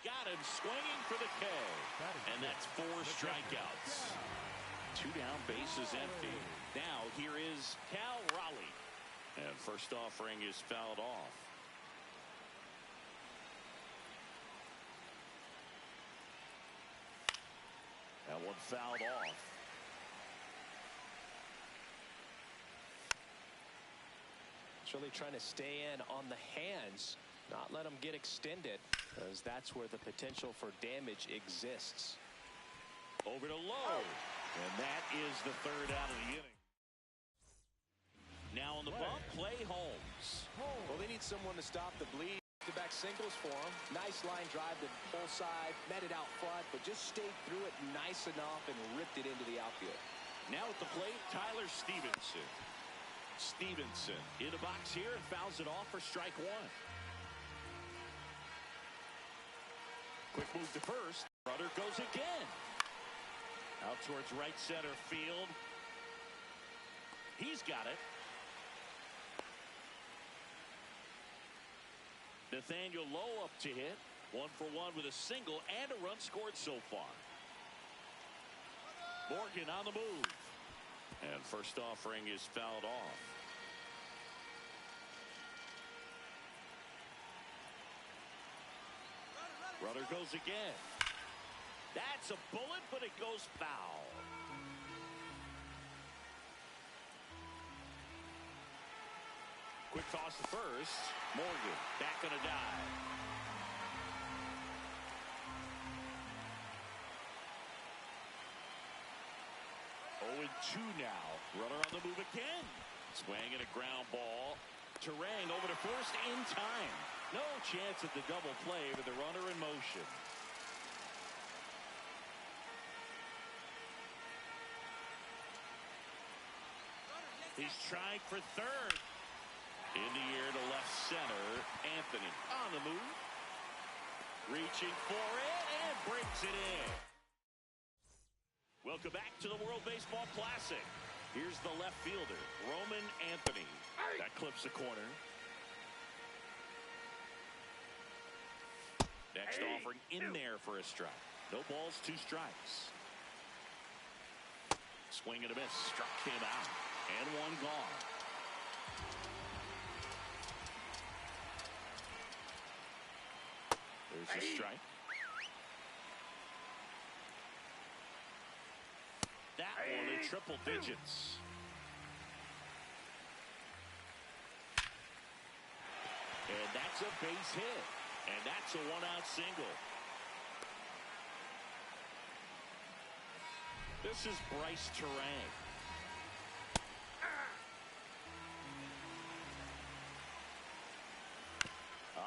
Speaker 1: Got him swinging for the K. And that's 4 strikeouts. 2 down, bases empty. Now here is Cal Raleigh. And first offering is fouled off. That one fouled off.
Speaker 3: It's really trying to stay in on the hands, not let them get extended, because that's where the potential for damage exists.
Speaker 1: Over to Low. And that is the 3rd out of the inning. Now on the bump, Clay Holmes.
Speaker 3: Well, they need someone to stop the bleed. Back singles for him. Nice line drive to pull side, met it out front, but just stayed through it nice enough and ripped it into the outfield.
Speaker 1: Now at the plate, Tyler Stevenson. Stevenson in the box here and fouls it off for strike 1. Quick move to first. Runner goes again. Out towards right center field. He's got it. The Nathaniel Lowe up to hit. 1 for 1 with a single and a run scored so far. Morgan on the move. And first offering is fouled off. Runner goes again. That's a bullet, but it goes foul. Quick toss to first. Morgan back on a dive. 0-2 now. Runner on the move again. Swinging a ground ball. Terang over to first in time. No chance at the double play with the runner in motion. He's trying for third. In the air to left center. Anthony on the move. Reaching for it and brings it in. Welcome back to the World Baseball Classic. Here's the left fielder, Roman Anthony. That clips the corner. Next offering in there for a strike. No balls, 2 strikes. Swing and a miss. Struck him out. And 1 gone. There's a strike. That one in triple digits. And that's a base hit. And that's a 1-out single. This is Bryce Terang.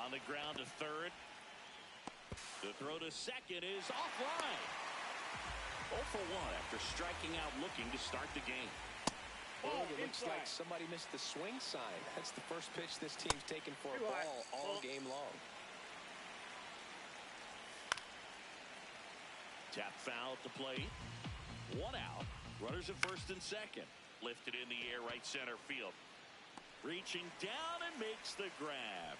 Speaker 1: On the ground to third. The throw to second is offline. 0 for 1 after striking out looking to start the game.
Speaker 3: Oh, it looks like somebody missed the swing sign. That's the first pitch this team's taken for a ball all game long.
Speaker 1: Tap foul at the plate. 1 out. Runners at first and second. Lifted in the air right center field. Reaching down and makes the grab.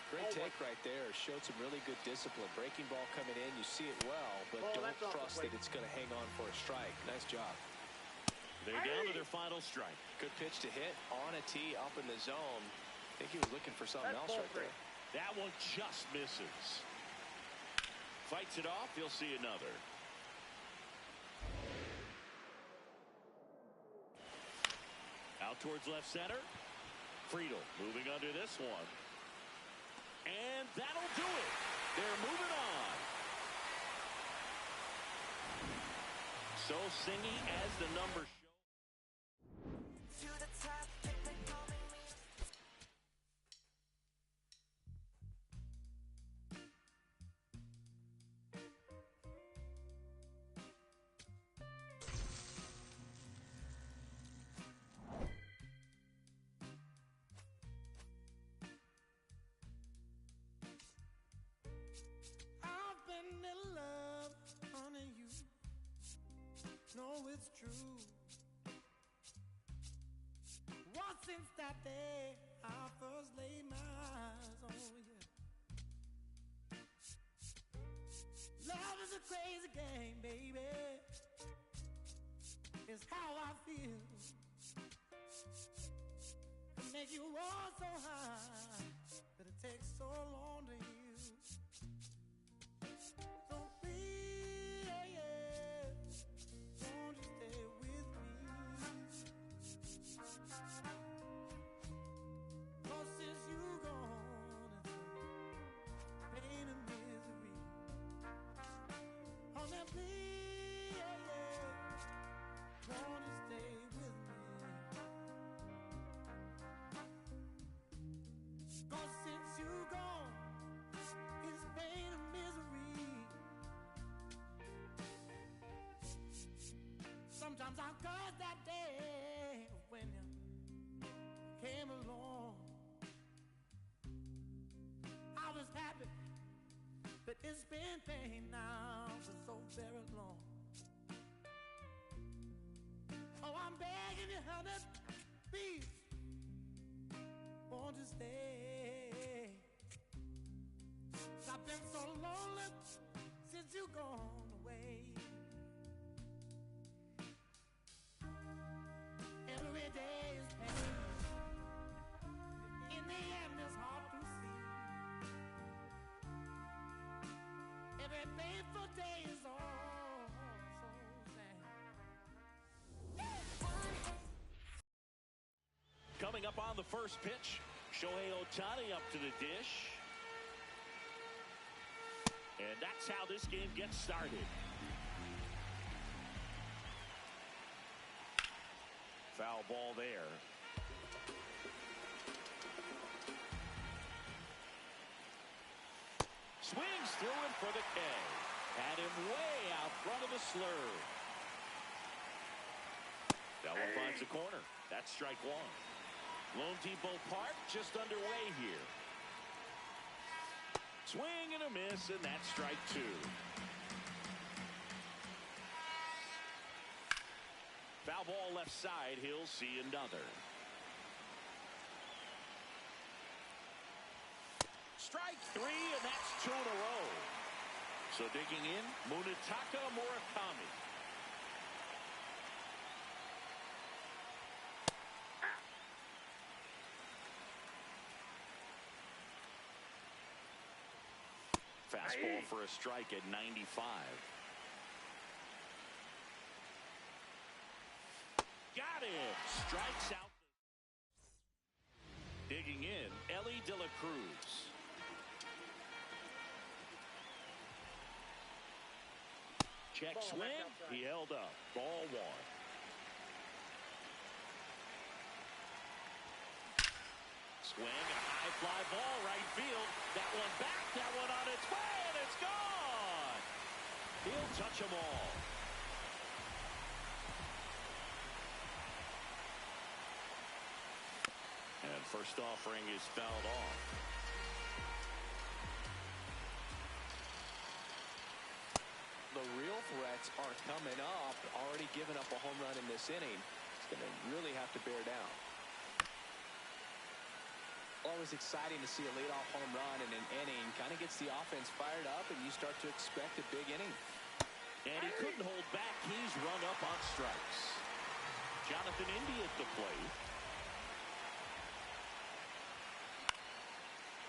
Speaker 3: Great take right there. Showed some really good discipline. Breaking ball coming in. You see it well, but don't trust that it's going to hang on for a strike. Nice job.
Speaker 1: They're down to their final strike.
Speaker 3: Good pitch to hit on a tee up in the zone. I think he was looking for something else right there.
Speaker 1: That one just misses. Fights it off. He'll see another. Out towards left center. Friedel moving under this one. And that'll do it. They're moving on. So singing as the numbers show.
Speaker 7: To the top, keep it calling me.
Speaker 8: I've been in love, honey, you know it's true. Once since that day I first laid my eyes on you. Love is a crazy game, baby. It's how I feel. It make you roar so high, but it takes so long to heal. So please, won't you stay with me? 'Cause since you gone, pain and misery. Oh, now please, won't you stay with me? 'Cause since you gone, it's pain and misery. Sometimes I curse that day when you came along. I was happy, but it's been pain now. for so very long. Oh, I'm begging you, honey, please, won't you stay? I've been so lonely since you gone away. Every day is pain. In the end, it's hard to see. Every painful day is all so sad.
Speaker 1: Coming up on the first pitch, Shohei Ohtani up to the dish. And that's how this game gets started. Foul ball there. Swings through it for the K. Had him way out front of the slurve. That one finds the corner. That's strike one. Lone Depot Park just underway here. Swing and a miss, and that's strike two. Foul ball left side. He'll see another. Strike three, and that's two in a row. So digging in, Munetaka Murakami. Fastball for a strike at 95. Got it. Strikes out. Digging in, Ellie De La Cruz. Check swing. He held up. Ball one. Swing and a high fly ball right field. That one back. That one on its way, and it's gone. He'll touch them all. And first offering is fouled off.
Speaker 3: The real threats are coming up. Already given up a home run in this inning. It's going to really have to bear down. Always exciting to see a leadoff home run in an inning. Kind of gets the offense fired up, and you start to expect a big inning.
Speaker 1: And he couldn't hold back. He's run up on strikes. Jonathan India at the plate.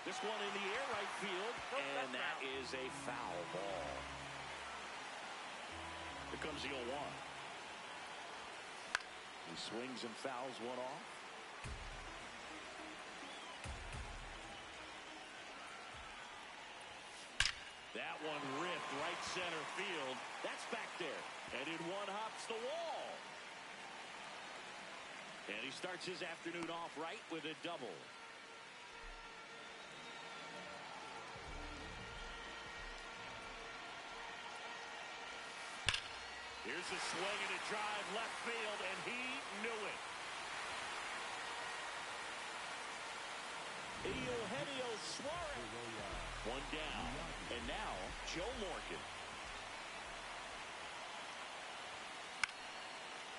Speaker 1: This one in the air, right field, and that is a foul ball. Here comes the 0-1. He swings and fouls one off. That one ripped right center field. That's back there. And in one hops the wall. And he starts his afternoon off right with a double. Here's a swing and a drive left field, and he knew it. Eugenio Suarez. One down. And now, Joe Morgan.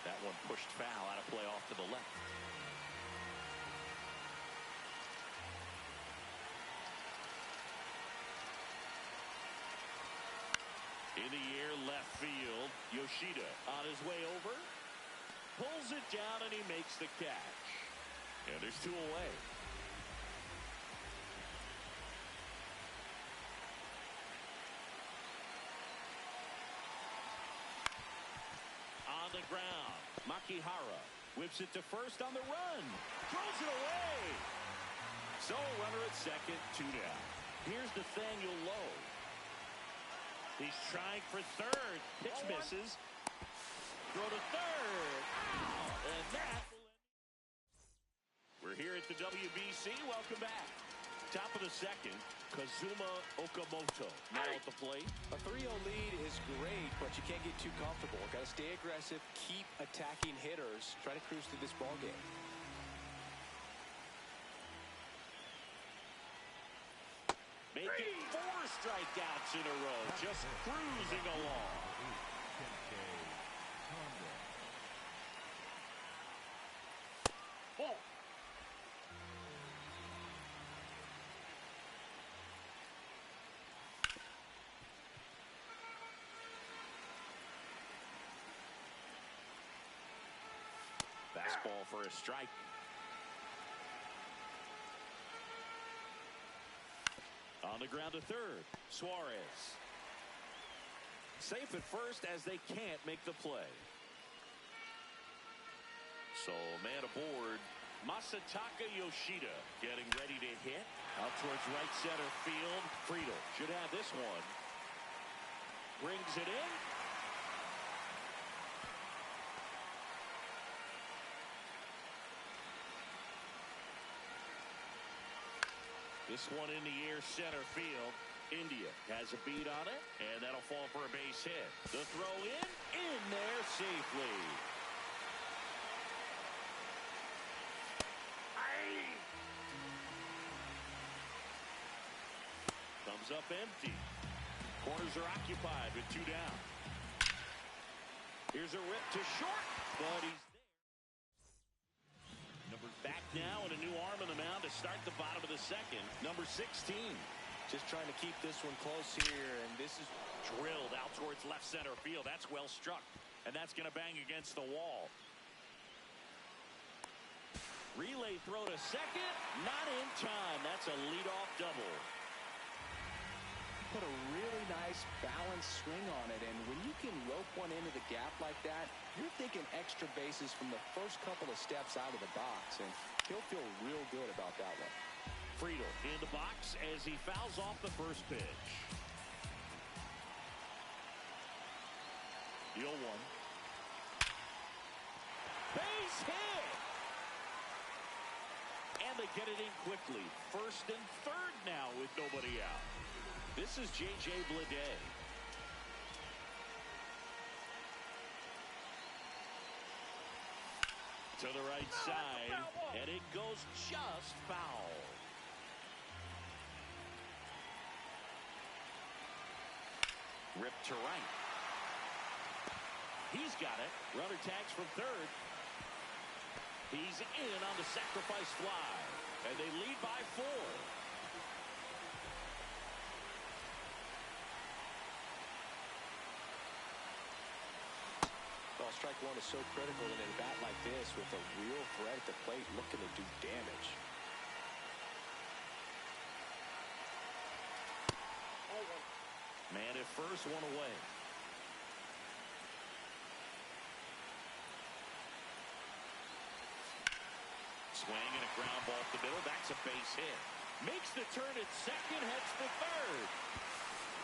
Speaker 1: That one pushed foul out of play off to the left. In the air, left field. Yoshida on his way over. Pulls it down, and he makes the catch. And there's two away. On the ground, Makihara whips it to first on the run. Throws it away. So a runner at second, two down. Here's Nathaniel Lowe. He's trying for third. Pitch misses. Throw to third. Ow. And that will end. We're here at the WBC. Welcome back. Top of the second, Kazuma Okamoto now at the plate.
Speaker 3: A 3-0 lead is great, but you can't get too comfortable. Got to stay aggressive, keep attacking hitters, try to cruise through this ball game.
Speaker 1: Make it 4 strikeouts in a row, just cruising along. Ball. Fastball for a strike. On the ground to third, Suarez. Safe at first as they can't make the play. So man aboard, Masataka Yoshida getting ready to hit. Out towards right center field. Friedel should have this one. Brings it in. This one in the air center field. India has a beat on it, and that'll fall for a base hit. The throw in there safely. Aye. Comes up empty. Corners are occupied with 2 down. Here's a rip to short, but he's back now and a new arm on the mound to start the bottom of the second. Number 16.
Speaker 3: Just trying to keep this one close here, and this is
Speaker 1: drilled out towards left center field. That's well struck, and that's going to bang against the wall. Relay throw to second, not in time. That's a leadoff double.
Speaker 3: Put a really nice balanced swing on it, and when you can rope one into the gap like that, you're thinking extra bases from the first couple of steps out of the box, and he'll feel real good about that one.
Speaker 1: Friedel in the box as he fouls off the first pitch. The 0-1. Base hit! And they get it in quickly. First and third now with nobody out. This is J.J. Bleday. To the right side, and it goes just foul. Rip to right. He's got it. Runner tags from third. He's in on the sacrifice fly, and they lead by 4.
Speaker 3: Strike one is so critical in a bat like this with a real threat at the plate looking to do damage.
Speaker 1: Man at first, one away. Swing and a ground ball up the middle. That's a base hit. Makes the turn at second, heads to third.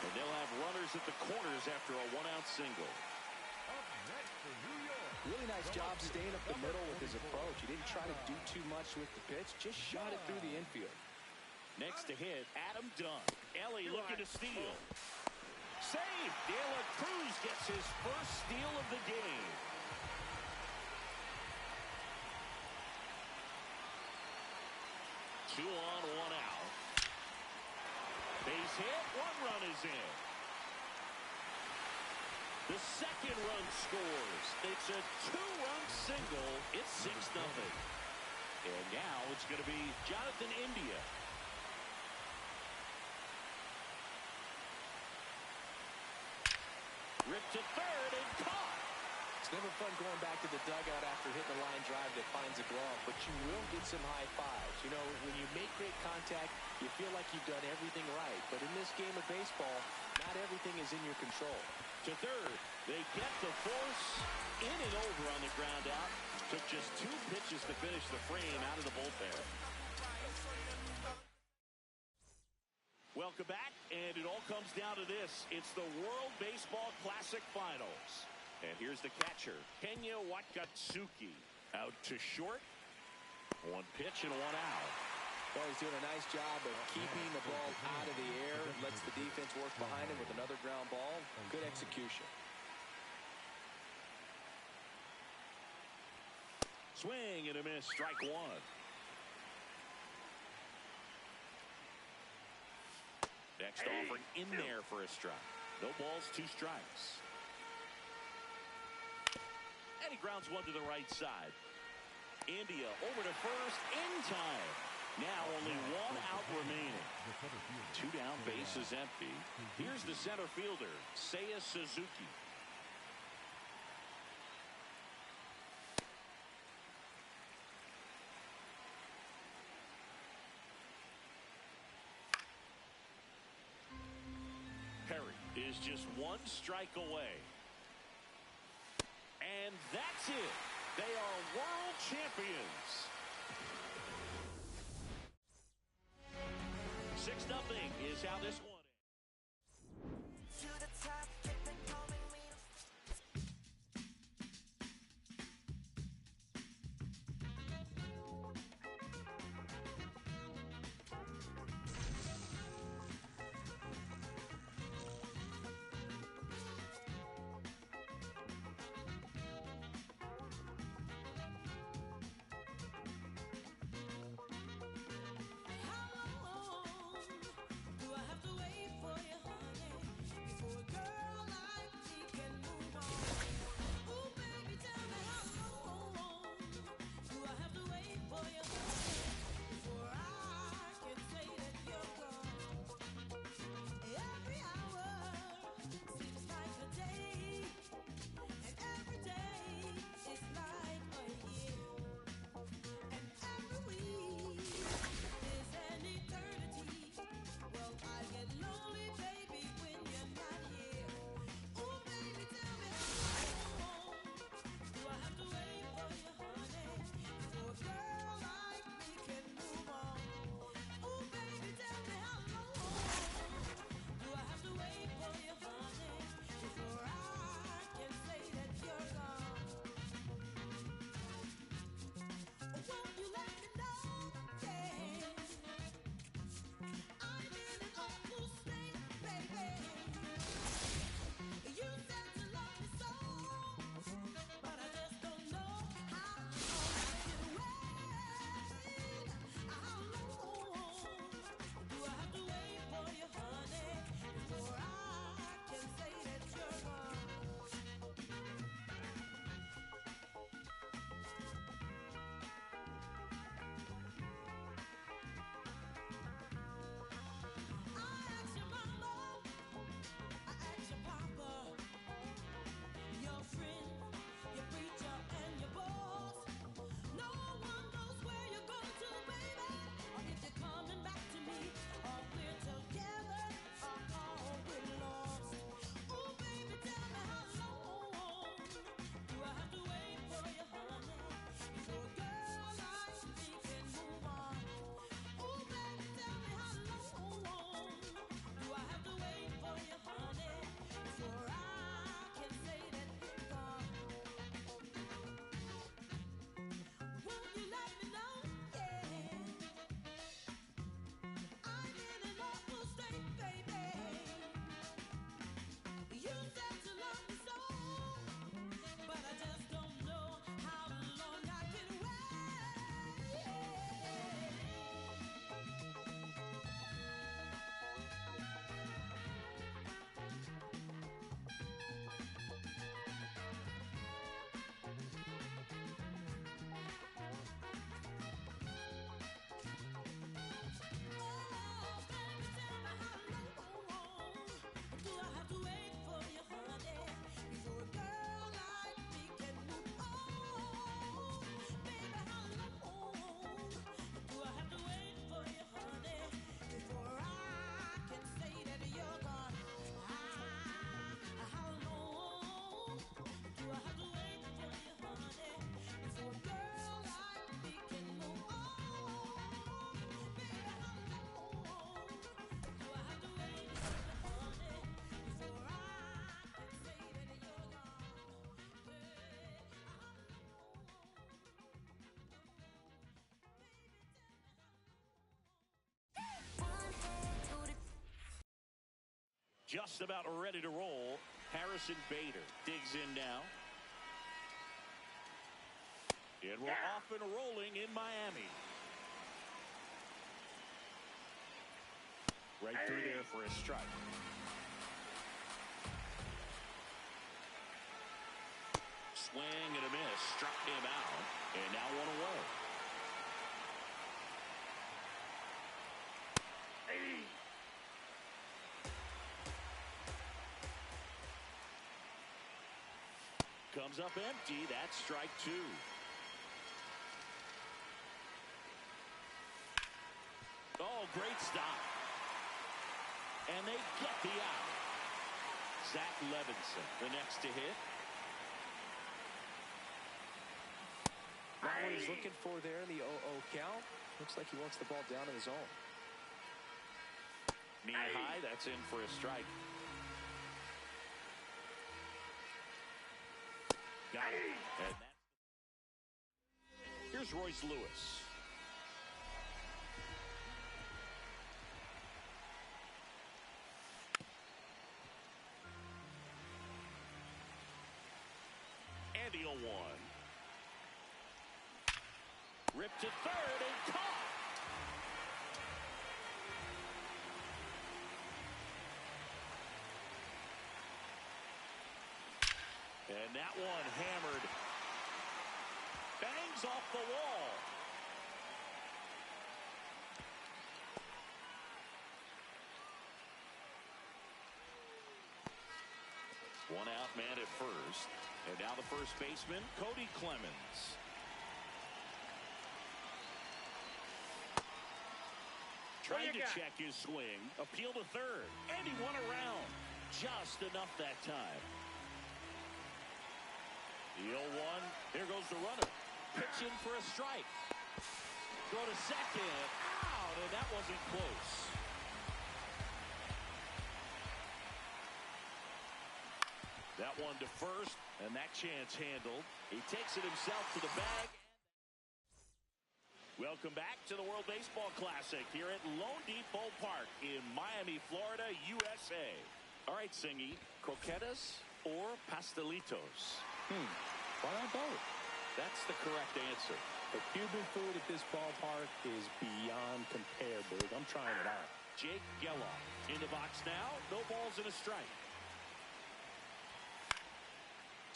Speaker 1: And they'll have runners at the corners after a 1-out single.
Speaker 3: Really nice job staying up the middle with his approach. He didn't try to do too much with the pitch, just shot it through the infield.
Speaker 1: Next to hit, Adam Dunn. Ellie looking to steal. Save! De La Cruz gets his first steal of the game. Two on, 1 out. Base hit, 1 run is in. The second run scores. It's a 2-run single. It's 6-0. And now it's going to be Jonathan India. Ripped to third and caught.
Speaker 3: It's never fun going back to the dugout after hitting a line drive that finds a glove, but you will get some high fives. You know, when you make great contact, you feel like you've done everything right. But in this game of baseball, not everything is in your control.
Speaker 1: To third, they get the force in and over on the ground out. Took just 2 pitches to finish the frame out of the bullpen. Welcome back, and it all comes down to this. It's the World Baseball Classic Finals. And here's the catcher, Kenya Wakatsuki. Out to short. 1 pitch and 1 out.
Speaker 3: Well, he's doing a nice job of keeping the ball out of the air. Lets the defense work behind him with another ground ball. Good execution.
Speaker 1: Swing and a miss. Strike 1. Next offering in there for a strike. No balls, 2 strikes. And he grounds one to the right side. India over to first in time. Now only 1 out remaining. 2 down, base is empty. Here's the center fielder, Seiya Suzuki. Perry is just 1 strike away. And that's it. They are world champions. 6-0 is how this one ends.
Speaker 7: To the top, keep it calling me.
Speaker 8: Do I have to wait for you, honey, before a girl like me can move on? Ooh, baby, tell me how long do I have to wait for you, honey, before I can say that you're gone? Every hour seems like a day, and every day is like a year, and every week is an eternity. Well, I get lonely, baby, when you're not here. Ooh, baby, tell me how long do I have to wait for you, honey, before a girl like me can move on? Ooh, baby, tell me how long do I have to wait for you, honey, before I can say that you're gone? Won't you let me know, yeah? I'm in an awful state, baby. You said you love me so, but I just don't know how long I can wait. How long do I have to wait for you, honey, before I can say that you're gone? I asked your mama, I asked your papa, your friend, your preacher, and your boss. No one knows where you're going to, baby, or if you're coming back to me, or we're together, or we're lost. Ooh, baby, tell me how long do I have to wait for you, honey, before a girl like me can move on? Ooh, baby, tell me how long do I have to wait for you, honey, before I can say that you're gone? Won't you let me know? Yeah, I'm in an awful state, baby. You said you love me so, but I just don't know how long I can wait. Oh, baby, tell me how long do I have to wait for you, honey, before a girl like me can move on? Baby, how long do I have to wait for you, honey, before I can say that you're gone? How long do I have to wait for you, honey, before a girl like me can move on? Baby, how long do I have to wait for you, honey, before I can say that you're gone?
Speaker 1: Just about ready to roll. Harrison Bader digs in now. And we're off and rolling in Miami. Right through there
Speaker 3: for a strike.
Speaker 1: Swing and a miss. Struck him out. And now one away. Comes up empty. That's strike two. Oh, great stop. And they get the out. Zach Levinson, the next to hit.
Speaker 3: Not what he's looking for there in the 0-0 count. Looks like he wants the ball down in his zone.
Speaker 1: Knee high, that's in for a strike. Got it. And here's Royce Lewis. And the 0-1. Ripped to third and caught. And that one hammered. Bangs off the wall. One out man at first. And now the first baseman, Cody Clemens. Trying to check his swing. Appeal to third. And he won around. Just enough that time. The 0-1. Here goes the runner. Pitch in for a strike. Go to second. Out. And that wasn't close. That one to first. And that chance handled. He takes it himself to the bag. Welcome back to the World Baseball Classic here at Lone Depot Park in Miami, Florida, USA. All right, Singy, croquetas or pastelitos?
Speaker 3: Why not both?
Speaker 1: That's the correct answer.
Speaker 3: The Cuban food at this ballpark is beyond compare, Big. I'm trying it out.
Speaker 1: Jake Geloff in the box now. No balls and a strike.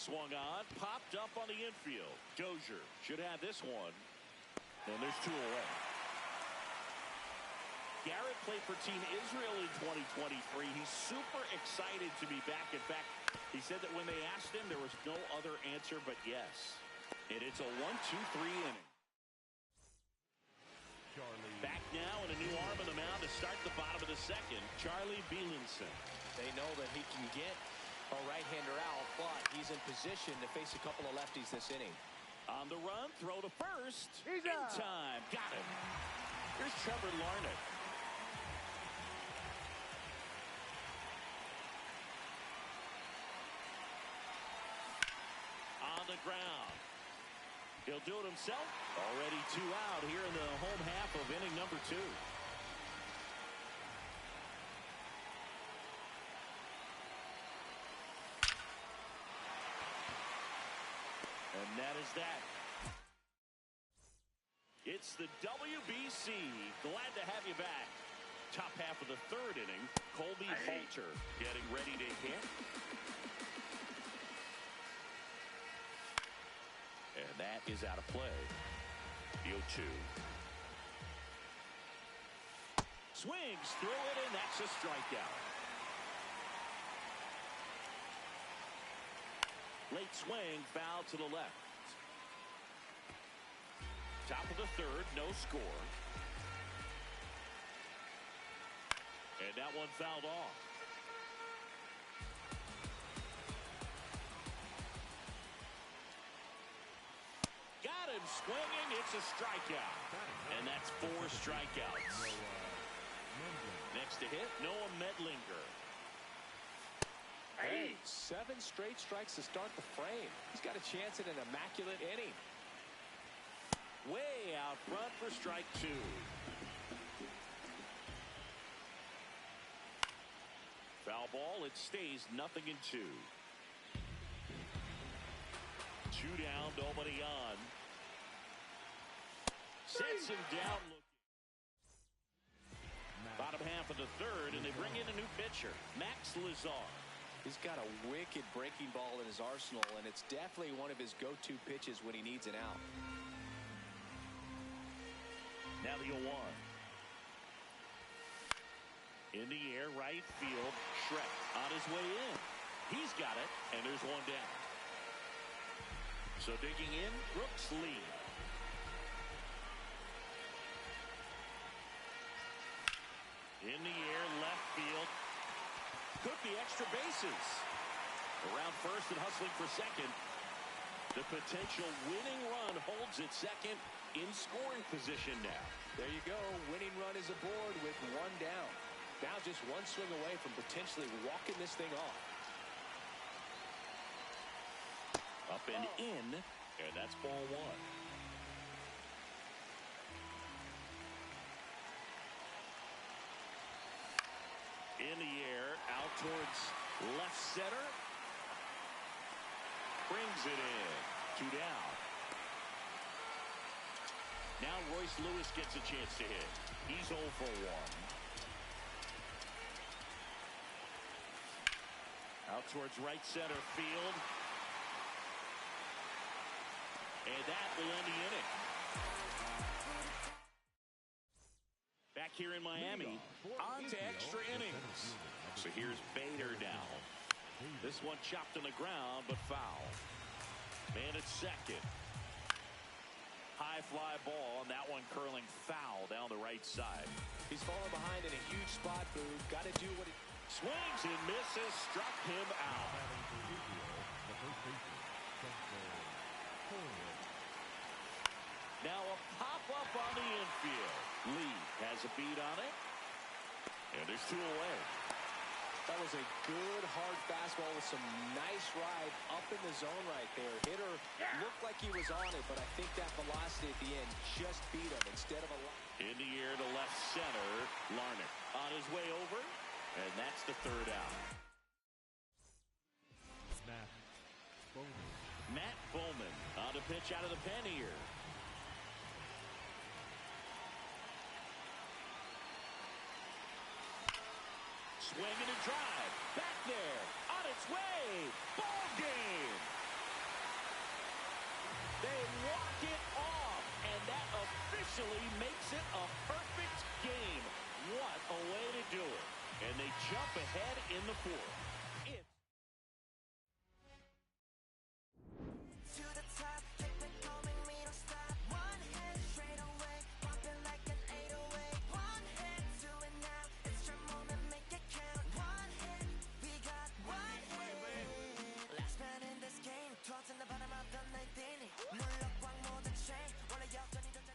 Speaker 1: Swung on, popped up on the infield. Dozier should have this one. And there's two away. Garrett played for Team Israel in 2023. He's super excited to be back. In fact, he said that when they asked him, there was no other answer but yes. And it's a 1-2-3 inning. Back now and a new arm on the mound to start the bottom of the second. Charlie Bielenson.
Speaker 3: They know that he can get a right-hander out, but he's in position to face a couple of lefties this inning.
Speaker 1: On the run, throw to first. In time. Got him. Here's Trevor Larnach. On the ground. He'll do it himself. Already two out here in the home half of inning number 2. And that is that. It's the WBC. Glad to have you back. Top half of the third inning. Colby Halter getting ready to hit. And that is out of play. The 0-2. Swings through it, and that's a strikeout. Late swing, foul to the left. Top of the third, no score. And that one fouled off. Got him swinging. It's a strikeout. And that's 4 strikeouts. Next to hit, Noah Medlinger.
Speaker 3: Hey, 7 straight strikes to start the frame. He's got a chance at an immaculate inning.
Speaker 1: Way out front for strike 2. Foul ball. It stays 0-2. 2 down. Nobody on. Sets him down. Bottom half of the third, and they bring in a new pitcher, Max Lazar.
Speaker 3: He's got a wicked breaking ball in his arsenal, and it's definitely one of his go-to pitches when he needs an out.
Speaker 1: Now the 0-1. In the air, right field. Shrek on his way in. He's got it, and there's one down. So digging in, Brooks Lee. In the air, left field. Could be extra bases. Around first and hustling for second. The potential winning run holds at second in scoring position now.
Speaker 3: There you go. Winning run is aboard with one down. Now just one swing away from potentially walking this thing off.
Speaker 1: Up and in, and that's ball one. In the air, out towards left center. Brings it in. 2 down. Now Royce Lewis gets a chance to hit. He's 0 for 1. Out towards right center field. And that will end the inning. Back here in Miami, on to extra innings. So here's Bader now. This one chopped on the ground, but foul. Man at second. High fly ball, and that one curling foul down the right side.
Speaker 3: He's falling behind in a huge spot, Boo. Got to do what he...
Speaker 1: Swings and misses, struck him out. Now a pop-up on the infield. Lee has a beat on it. And there's 2 away.
Speaker 3: That was a good, hard fastball with some nice ride up in the zone right there. Hitter looked like he was on it, but I think that velocity at the end just beat him instead of a...
Speaker 1: In the air to left center, Larnach on his way over, and that's the 3rd out. Matt Bowman on the pitch out of the pen here. Swing and a drive. Back there. On its way. Ball game. They walk it off. And that officially makes it a perfect game. What a way to do it. And they jump ahead in the 4th.
Speaker 7: To the top, keep it going, we don't stop. One hit straight away, bumping like an 808. One hit, do it now. It's your moment, make it count. One hit, we got one hit. Last man in this game, towards in the bottom of the 9th inning. 물럭광 모든 chain, 원래 여전히 더 잘.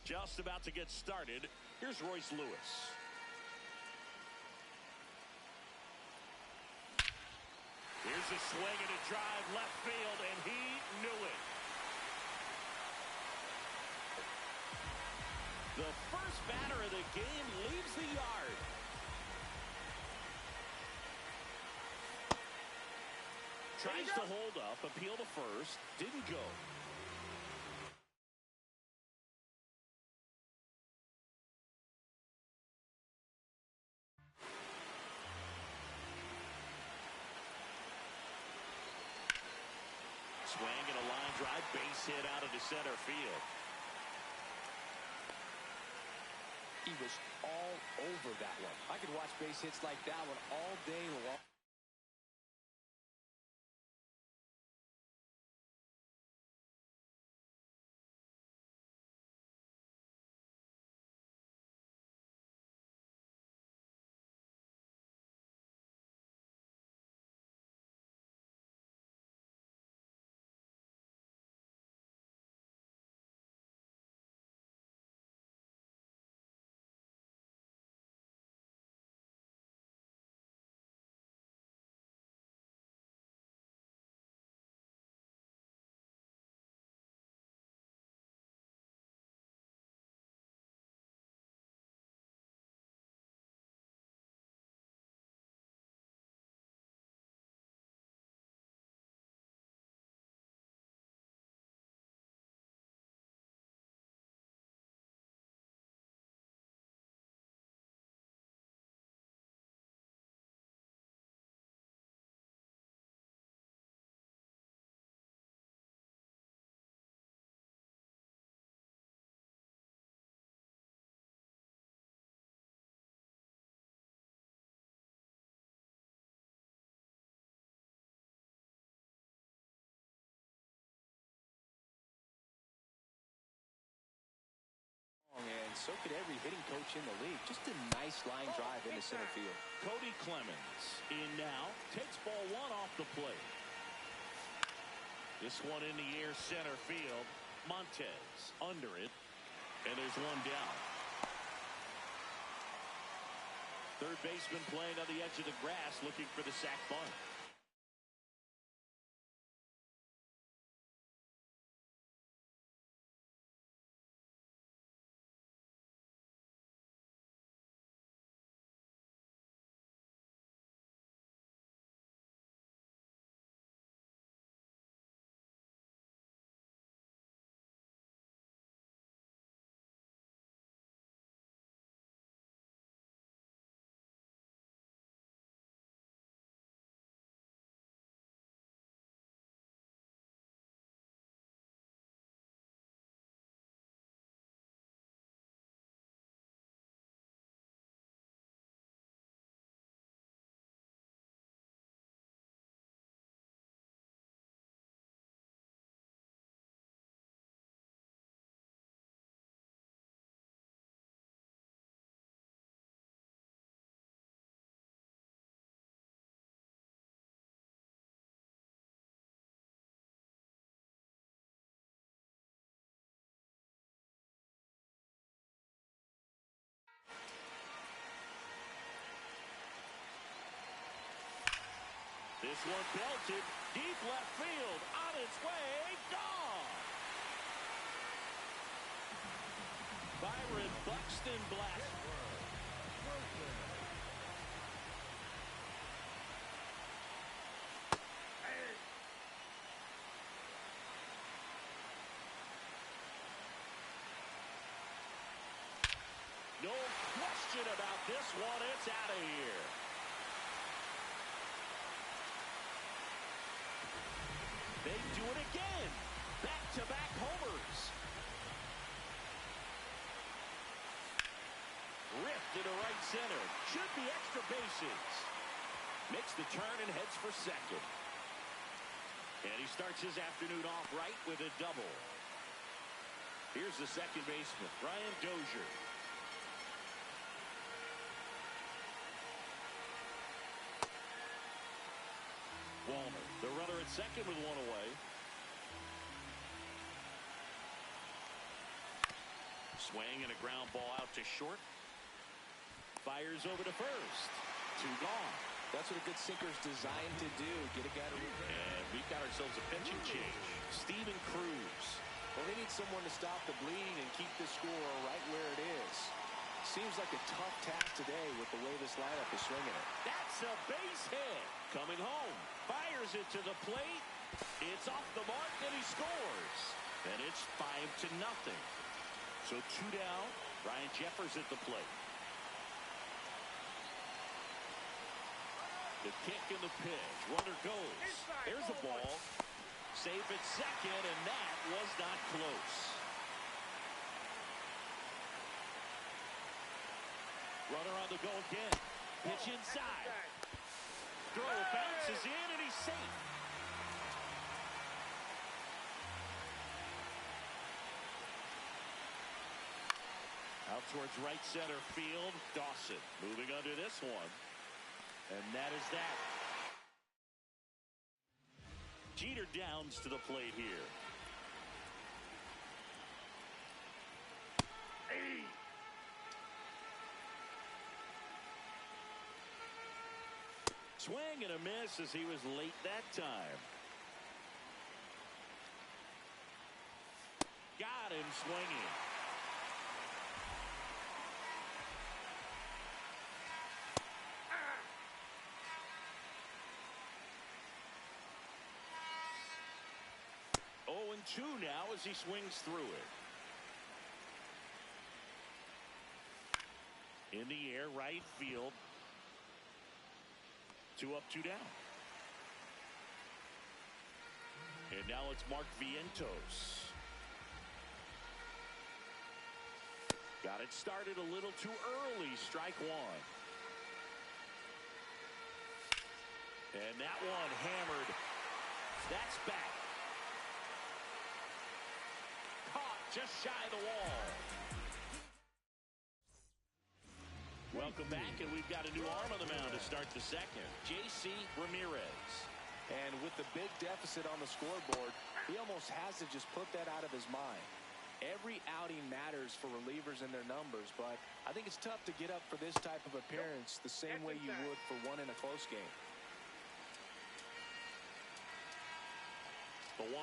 Speaker 1: Just about to get started. Here's Royce Lewis. Here's a swing and a drive left field, and he knew it. The first batter of the game leaves the yard. Tries to hold up, appeal to first, didn't go. Swing and a line drive, base hit out into center field.
Speaker 3: He was all over that one. I could watch base hits like that one all day long. And so could every hitting coach in the league. Just a nice line drive into center field.
Speaker 1: Cody Clemens in now. Takes ball one off the plate. This one in the air center field. Montez under it. And there's one down. Third baseman playing on the edge of the grass looking for the sac bunt. This one belted deep left field, on its way, gone. Byron Buxton blast. No question about this one. It's out of here. They do it again. Back-to-back homers. Ripped into right center. Should be extra bases. Makes the turn and heads for second. And he starts his afternoon off right with a double. Here's the second baseman, Brian Dozier. Walner, the runner at second with one away. Swing and a ground ball out to short. Fires over to first. 2 gone.
Speaker 3: That's what a good sinker's designed to do. Get a guy to repair.
Speaker 1: And we've got ourselves a pitching change. Steven Cruz.
Speaker 3: Well, they need someone to stop the bleeding and keep the score right where it is. Seems like a tough task today with the way this lineup is swinging it.
Speaker 1: That's a base hit. Coming home. Fires it to the plate. It's off the mark and he scores. And it's 5-0. So 2 down. Ryan Jeffers at the plate. The kick and the pitch. Runner goes. There's a ball. Safe at second, and that was not close. Runner on the go again. Pitch inside. Throw bounces in, and he's safe. Out towards right center field. Dawson moving under this one. And that is that. Jeter Downs to the plate here. Hey. Swing and a miss as he was late that time. Got him swinging. Oh, and 2 now as he swings through it. In the air, right field. 2 up, 2 down. And now it's Mark Vientos. Got it started a little too early. Strike 1. And that one hammered. That's back. Caught just shy of the wall. Welcome back, and we've got a new arm on the mound to start the second. J.C. Ramirez.
Speaker 3: And with the big deficit on the scoreboard, he almost has to just put that out of his mind. Every outing matters for relievers and their numbers, but I think it's tough to get up for this type of appearance the same way you would for one in a close game.
Speaker 1: The 1-1.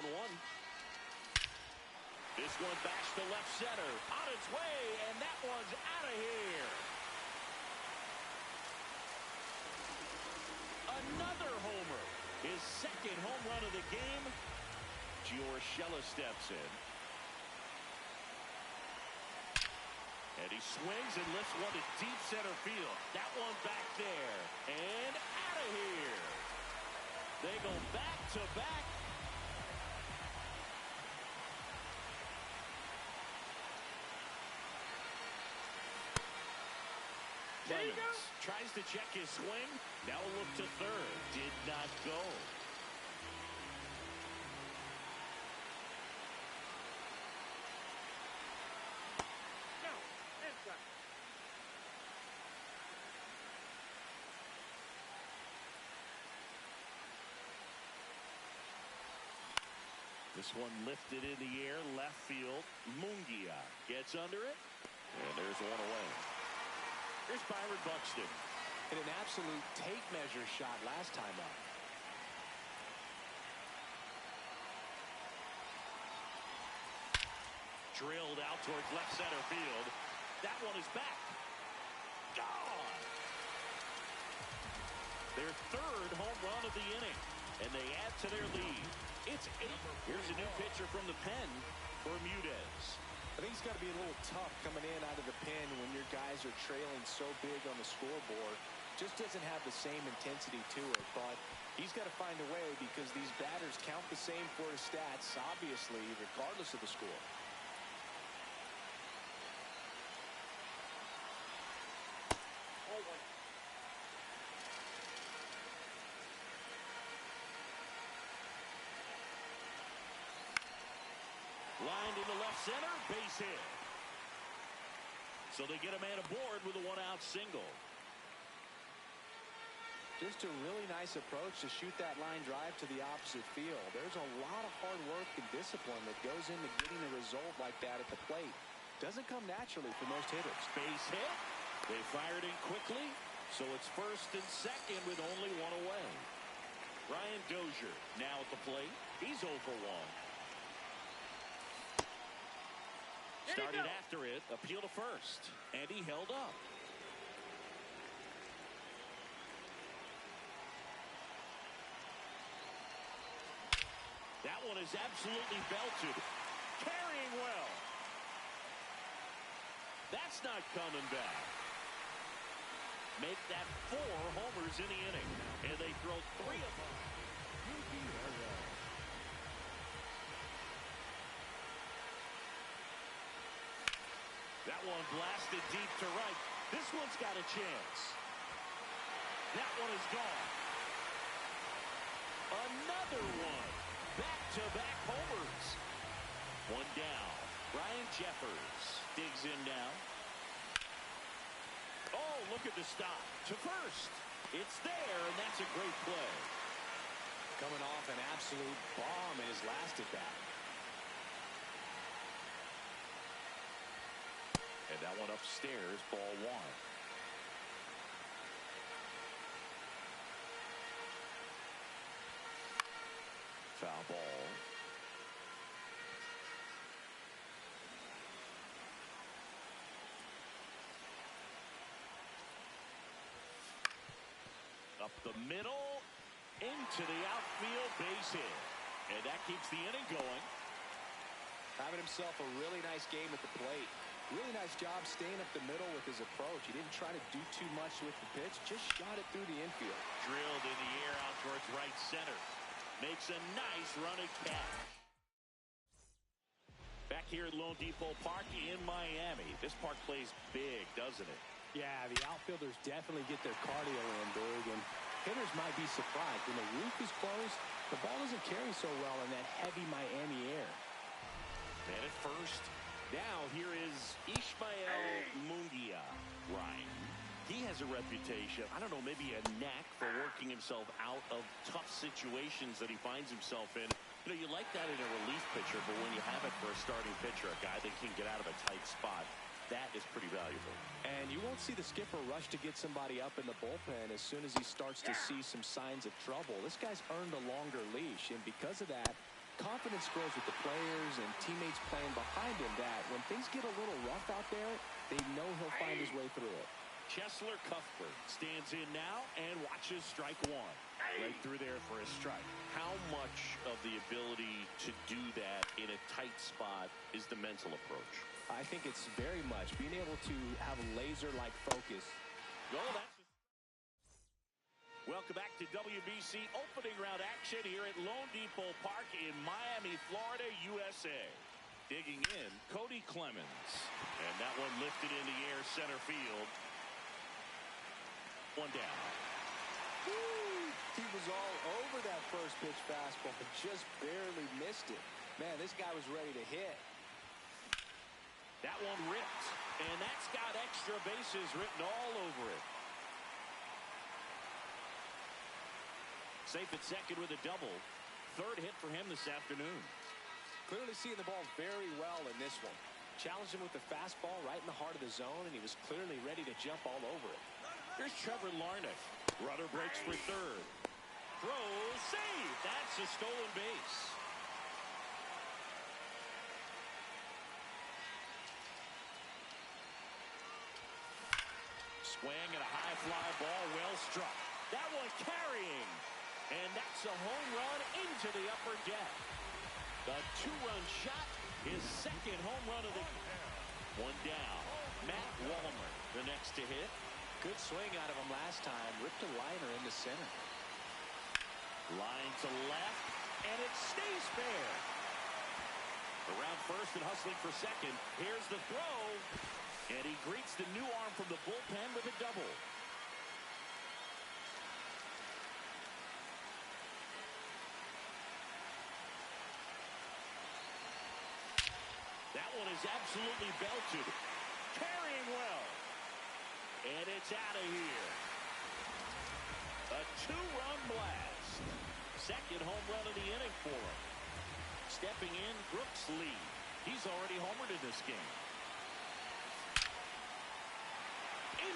Speaker 1: This one bashed to left center. On its way, and that one's out of here. Another homer. His second home run of the game. Giorgella steps in. And he swings and lifts one to deep center field. That one back there. And out of here. They go back to back. Clemens tries to check his swing. Now a look to third. Did not go.
Speaker 4: No, inside.
Speaker 1: This one lifted in the air, left field. Mungia gets under it. And there's one away. Here's Byron Buxton.
Speaker 3: Hit an absolute tape measure shot last time up.
Speaker 1: Drilled out towards left center field. That one is back. Gone. Their third home run of the inning. And they add to their lead. It's 8. Here's a new pitcher from the pen, Bermudez.
Speaker 3: I think it's got to be a little tough coming in out of the pen when your guys are trailing so big on the scoreboard. Just doesn't have the same intensity to it, but he's got to find a way because these batters count the same for his stats, obviously, regardless of the score.
Speaker 1: Lined into left center, base hit. So they get a man aboard with a 1-out single.
Speaker 3: Just a really nice approach to shoot that line drive to the opposite field. There's a lot of hard work and discipline that goes into getting a result like that at the plate. Doesn't come naturally for most hitters.
Speaker 1: Base hit. They fired in quickly, so it's first and second with only one away. Ryan Dozier now at the plate. He's 0 for 1. Started after it, appeal to first, and he held up. That one is absolutely belted. Carrying well. That's not coming back. Make that 4 homers in the inning. And they throw 3 of them. That one blasted deep to right. This one's got a chance. That one is gone. Another one. Back-to-back homers. One down. Ryan Jeffers digs in now. Oh, look at the stop. To first. It's there, and that's a great play.
Speaker 3: Coming off an absolute bomb in his last at bat.
Speaker 1: And that one upstairs, ball 1. Foul ball. Up the middle, into the outfield, base hit. And that keeps the inning going.
Speaker 3: Having himself a really nice game at the plate. Really nice job staying up the middle with his approach. He didn't try to do too much with the pitch, just shot it through the infield.
Speaker 1: Drilled in the air out towards right center. Makes a nice running catch. Back here at Lone Depot Park in Miami. This park plays big, doesn't it?
Speaker 3: Yeah, the outfielders definitely get their cardio in big, and hitters might be surprised. When the roof is closed, the ball doesn't carry so well in that heavy Miami air.
Speaker 1: Man at first. Now here is Ishmael Mungia. Ryan. He has a reputation, I don't know, maybe a knack for working himself out of tough situations that he finds himself in. You know, you like that in a relief pitcher, but when you have it for a starting pitcher, a guy that can get out of a tight spot, that is pretty valuable.
Speaker 3: And you won't see the skipper rush to get somebody up in the bullpen as soon as he starts to see some signs of trouble. This guy's earned a longer leash, and because of that, confidence grows with the players and teammates playing behind him that when things get a little rough out there, they know he'll find his way through it.
Speaker 1: Cheslor Cuthbert stands in now and watches strike 1. Right through there for a strike. How much of the ability to do that in a tight spot is the mental approach?
Speaker 3: I think it's very much being able to have laser-like focus.
Speaker 1: Welcome back to WBC opening round action here at Lone Depot Park in Miami, Florida, USA. Digging in, Cody Clemens. And that one lifted in the air center field. One down.
Speaker 3: Woo! He was all over that first pitch fastball, but just barely missed it. Man, this guy was ready to hit.
Speaker 1: That one ripped, and that's got extra bases written all over it. Safe at second with a double. Third hit for him this afternoon.
Speaker 3: Clearly seeing the ball very well in this one. Challenged him with the fastball right in the heart of the zone, and he was clearly ready to jump all over it.
Speaker 1: Here's Trevor Larnach. Runner breaks for third. Throws, save. That's a stolen base. Swing and a high fly ball, well struck. That one carrying. And that's a home run into the upper deck. The 2-run shot, his second home run of the game. One down. Matt Wallmer, the next to hit.
Speaker 3: Good swing out of him last time. Ripped a liner in the center.
Speaker 1: Line to left, and it stays fair. Around first and hustling for second. Here's the throw, and he greets the new arm from the bullpen with a double. That one is absolutely belted. Carrying well. And it's out of here. A 2-run blast. Second home run of the inning for him. Stepping in, Brooks Lee. He's already homered in this game.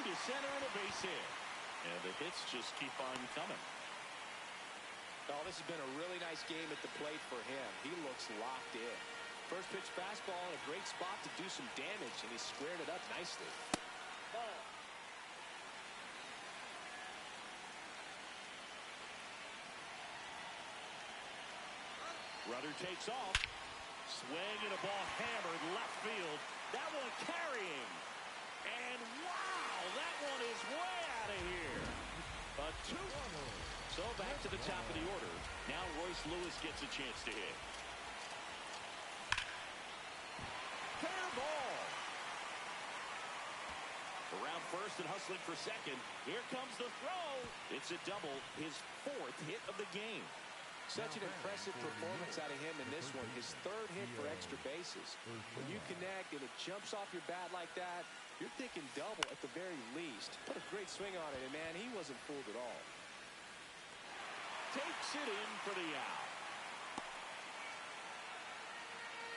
Speaker 1: to center and a base hit. And the hits just keep on coming.
Speaker 3: Oh, this has been a really nice game at the plate for him. He looks locked in. First pitch fastball in a great spot to do some damage, and he squared it up nicely.
Speaker 4: Ball.
Speaker 1: Rudder takes off. Swing and a ball hammered left field. That one carrying. And wow, that one is way out of here. A two. So back to the top of the order. Now Royce Lewis gets a chance to hit. Fair ball. Around first and hustling for second. Here comes the throw. It's a double, his 4th hit of the game.
Speaker 3: Such an impressive performance out of him in this one. His 3rd hit for extra bases. When you connect and it jumps off your bat like that, you're thinking double at the very least. Put a great swing on it, and man, he wasn't fooled at all.
Speaker 1: Takes it in for the out.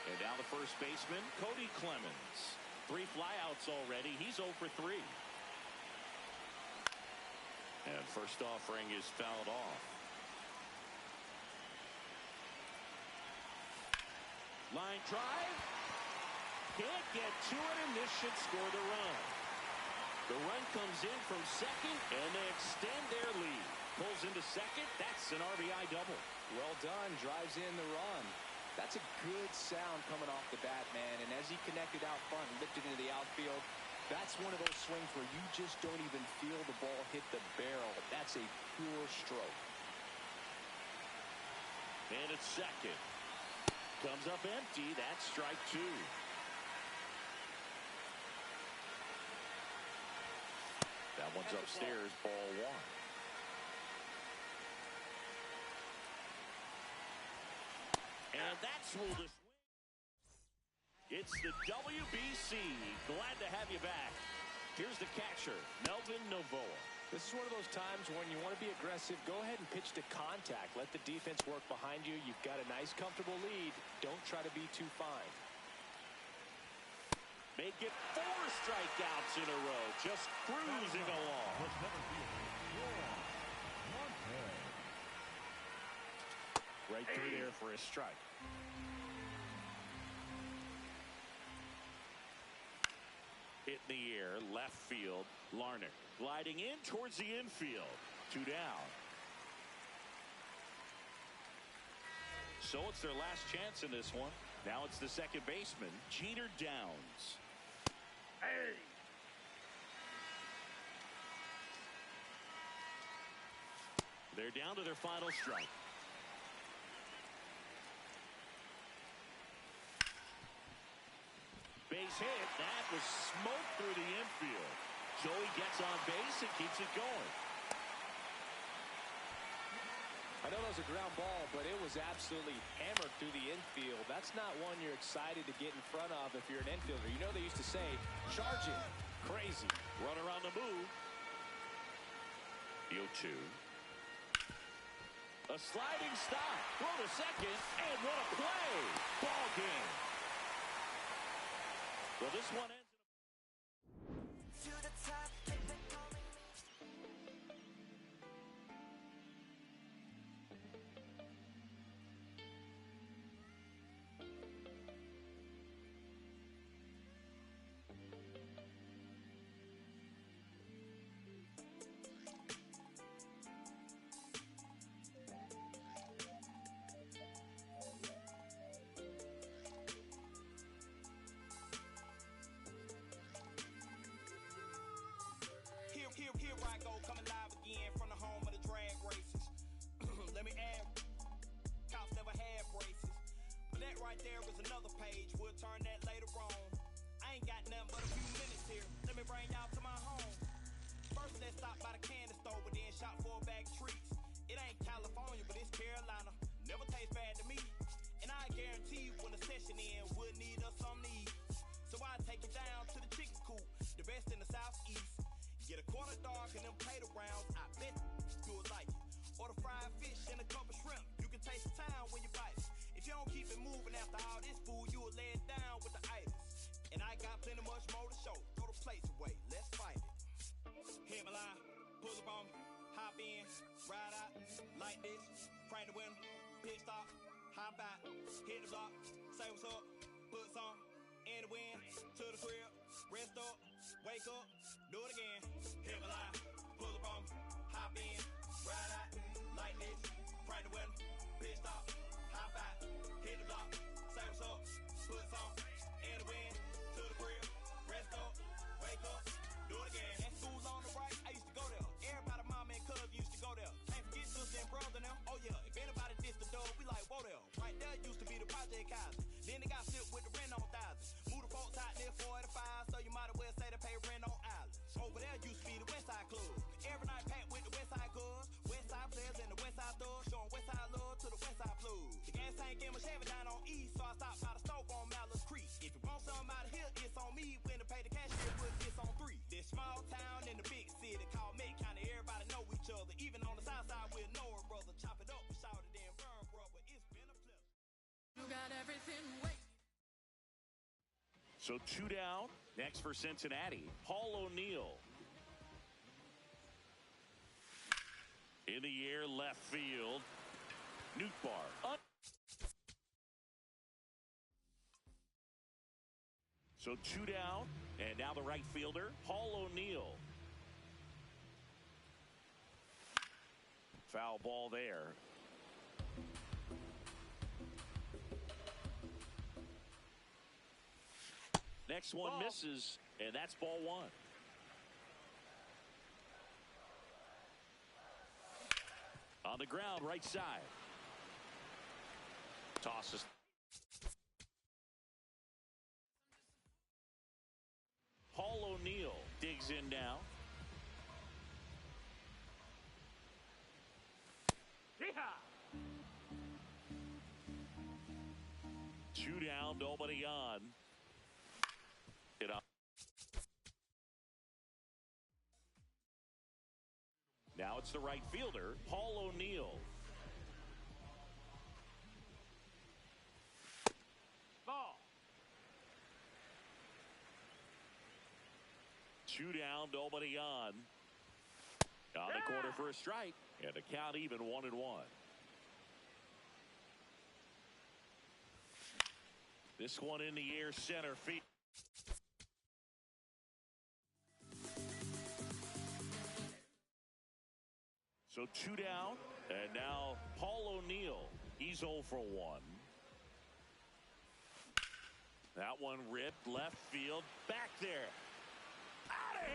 Speaker 1: And now the first baseman, Cody Clemens. 3 flyouts already. He's 0 for 3. And first offering is fouled off. Line drive. Can't get to it, and this should score the run. The run comes in from second, and they extend their lead. Pulls into second. That's an RBI double.
Speaker 3: Well done. Drives in the run. That's a good sound coming off the bat, man. And as he connected out front and lifted into the outfield, that's one of those swings where you just don't even feel the ball hit the barrel. That's a pure stroke.
Speaker 1: And it's second. Comes up empty. That's strike 2. That one's upstairs. Ball 1. And that's ruled a swing. It's the WBC. Glad to have you back. Here's the catcher, Melvin Novoa.
Speaker 3: This is one of those times when you want to be aggressive. Go ahead and pitch to contact. Let the defense work behind you. You've got a nice, comfortable lead. Don't try to be too fine.
Speaker 1: Make it 4 strikeouts in a row. Just cruising along. Right through there for a strike. Hit in the air, left field. Larnach gliding in towards the infield. 2 down. So it's their last chance in this one. Now it's the second baseman, Jeter Downs.
Speaker 4: Hey.
Speaker 1: They're down to their final strike. Base hit. That was smoked through the infield. Joey gets on base and keeps it going.
Speaker 3: I know that was a ground ball, but it was absolutely hammered through the infield. That's not one you're excited to get in front of if you're an infielder. You know they used to say, charge it. Crazy.
Speaker 1: Runner on the move. 0-2. A sliding stop. Throw to second. And what a play. Ball game. Well, this one ends
Speaker 7: To the top, keep it calling me.
Speaker 9: Here I go, coming live again from the home of the drag races. Let me add, cops never had braces. But that right there is another page. We'll turn that later on. I ain't got nothing but a few minutes here. Let me bring y'all to my home. First, let's stop by the candy store, but then shop for a bag of treats. It ain't California, but it's Carolina. Never tastes bad to me. And I guarantee you when the session ends, we'll need us some need. So I take it down to the chicken coop, the best in the southeast. Get a quarter dog and them potato rounds, I bet you'll like it. Order fried fish and a couple shrimp, you can taste the town when you bite it. If you don't keep it moving after all this food, you will lay it down with the itis. And I got plenty much more to show, throw the plates away, let's fight it. ride out like this, crank the window, pit stop, hop out, hit the block, say what's up, put some in the wind, to the crib, rest up, wake up, do it again, hit my line, pull up on me, hop in, ride out like this, crank the window, pit stop, hop out, hit the block, say what's up, put some in the wind, to the crib, rest up, wake up, do it again. At school on the right, I used to go there. Everybody, mama and cuz used to go there. Ain't forget sister and brother now. Oh yeah, if anybody dissed the dog, we like, whoa there. Right there used to be the Project Kaiser. Then they got shipped with the rent on thousands. Move the folks out there 45, so you might as well say they pay rent on islands. Over there used to be the West Side Club. Every night packed with the West Side Cubs. West Side players and the West Side thugs, showing West Side love to the West Side plug. The gas tank in my Chevy down on East, so I stopped by the stove on Mallard's Creek. If you want something out of here, it's on me. When to pay the cashier, it's on 3. This small town in the big city called Met County. Everybody know each other. Even on the south side, we'll know her brother. Chop it up, shout it and burn, brother. It's been a pleasure.
Speaker 8: You got everything waiting.
Speaker 1: So 2 down. Next for Cincinnati, Paul O'Neill. In the air, left field. Nootbaar. So 2 down, and now the right fielder, Paul O'Neill. Foul ball there. Next one misses, and that's ball 1. On the ground, right side. Tosses. Paul O'Neill digs in now. Yeehaw! 2 down, nobody on. It up. Now it's the right fielder, Paul O'Neill. Ball. 2 down, nobody on. On the corner for a strike, and a count even 1-1. This one in the air, center field. So 2 down, and now Paul O'Neill. He's 0 for 1. That one ripped left field, back there. Out of here!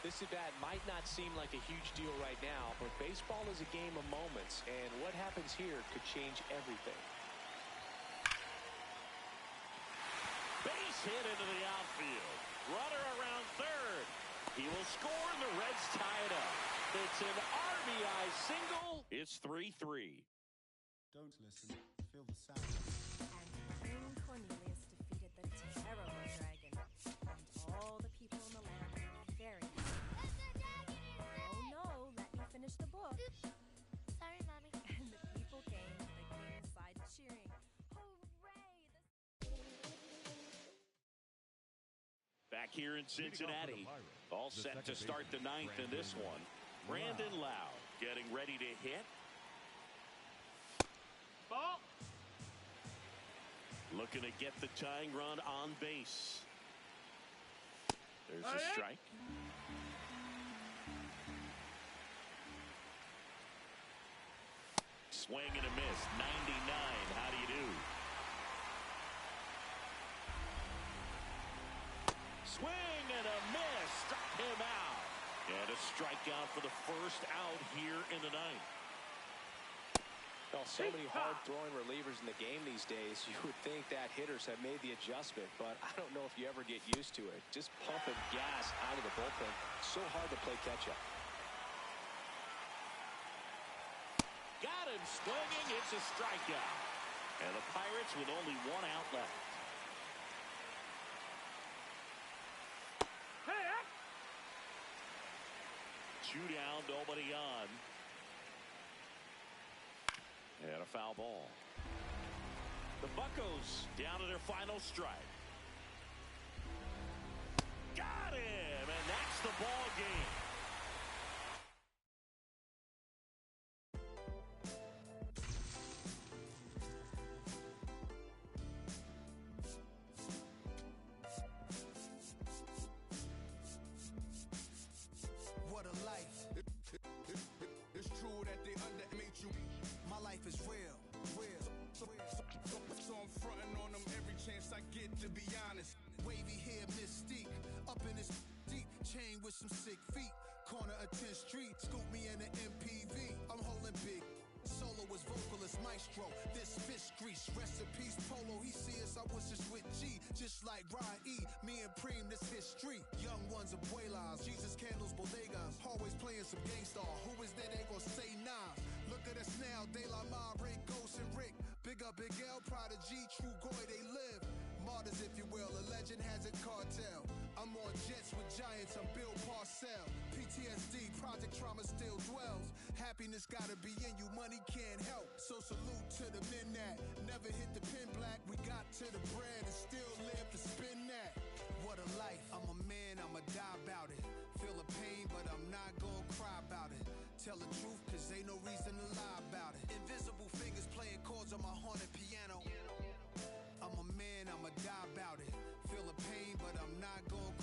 Speaker 3: This at-bat might not seem like a huge deal right now, but baseball is a game of moments, and what happens here could change everything.
Speaker 1: Base hit into the outfield. Runner around third. He will score, and the Reds tie it up. It's an RBI single. It's 3-3.
Speaker 10: Don't listen. Feel the sound.
Speaker 11: And King Cornelius defeated the terrible dragon, and all the people in the land were very happy. Oh no, let me finish the book.
Speaker 12: Sorry, Mommy.
Speaker 11: And the people came to the king's side cheering. Hooray!
Speaker 1: Back here in Cincinnati, all set to start the 9th in this one. Brandon Lowe getting ready to hit. Ball. Looking to get the tying run on base. There's a strike. Swing and a miss. 99. How do you do? Swing and a miss. Struck him out. And a strikeout for the first out here in the 9th.
Speaker 3: Well, so many hard-throwing relievers in the game these days, you would think that hitters have made the adjustment, but I don't know if you ever get used to it. Just pumping gas out of the bullpen. So hard to play catch-up.
Speaker 1: Got him swinging. It's a strikeout. And the Pirates with only 1 out left. Two down, nobody on. And a foul ball. The Buccos down to their final strike. Got him, and that's the ball game.
Speaker 13: shit, to be honest. Wavy hair, mystique, up in his deep chain with some sick feet. Corner of 10th Street, scoop me in the MPV. I'm holding big. Solo was vocalist maestro. This fish grease, rest in peace Polo. He see us, I was just with G, just like Ryan E. Me and Preem, this history. Young ones, abuelas, Jesus candles, bodegas. Always playing some gangstar. Who is there? They gon' say nah. Look at us now, De La Mar, Ray, Ghost, and Rick. Big up, Big L, Prodigy, True Goy, they live. Martyrs, if you will, a legend has a cartel. I'm on jets with giants, I'm Bill Parcell. PTSD, project trauma still dwells. Happiness gotta be in you, money can't help. So salute to the men that never hit the pin black. We got to the bread and still live to spin that. What a life, I'm a man, I'ma die about it. Feel the pain, but I'm not gonna cry about it. Tell the truth, cause ain't no reason to lie about it. Invisible fingers playing chords on my haunted piano. I'm a man, I'ma die about it. Feel the pain, but I'm not gonna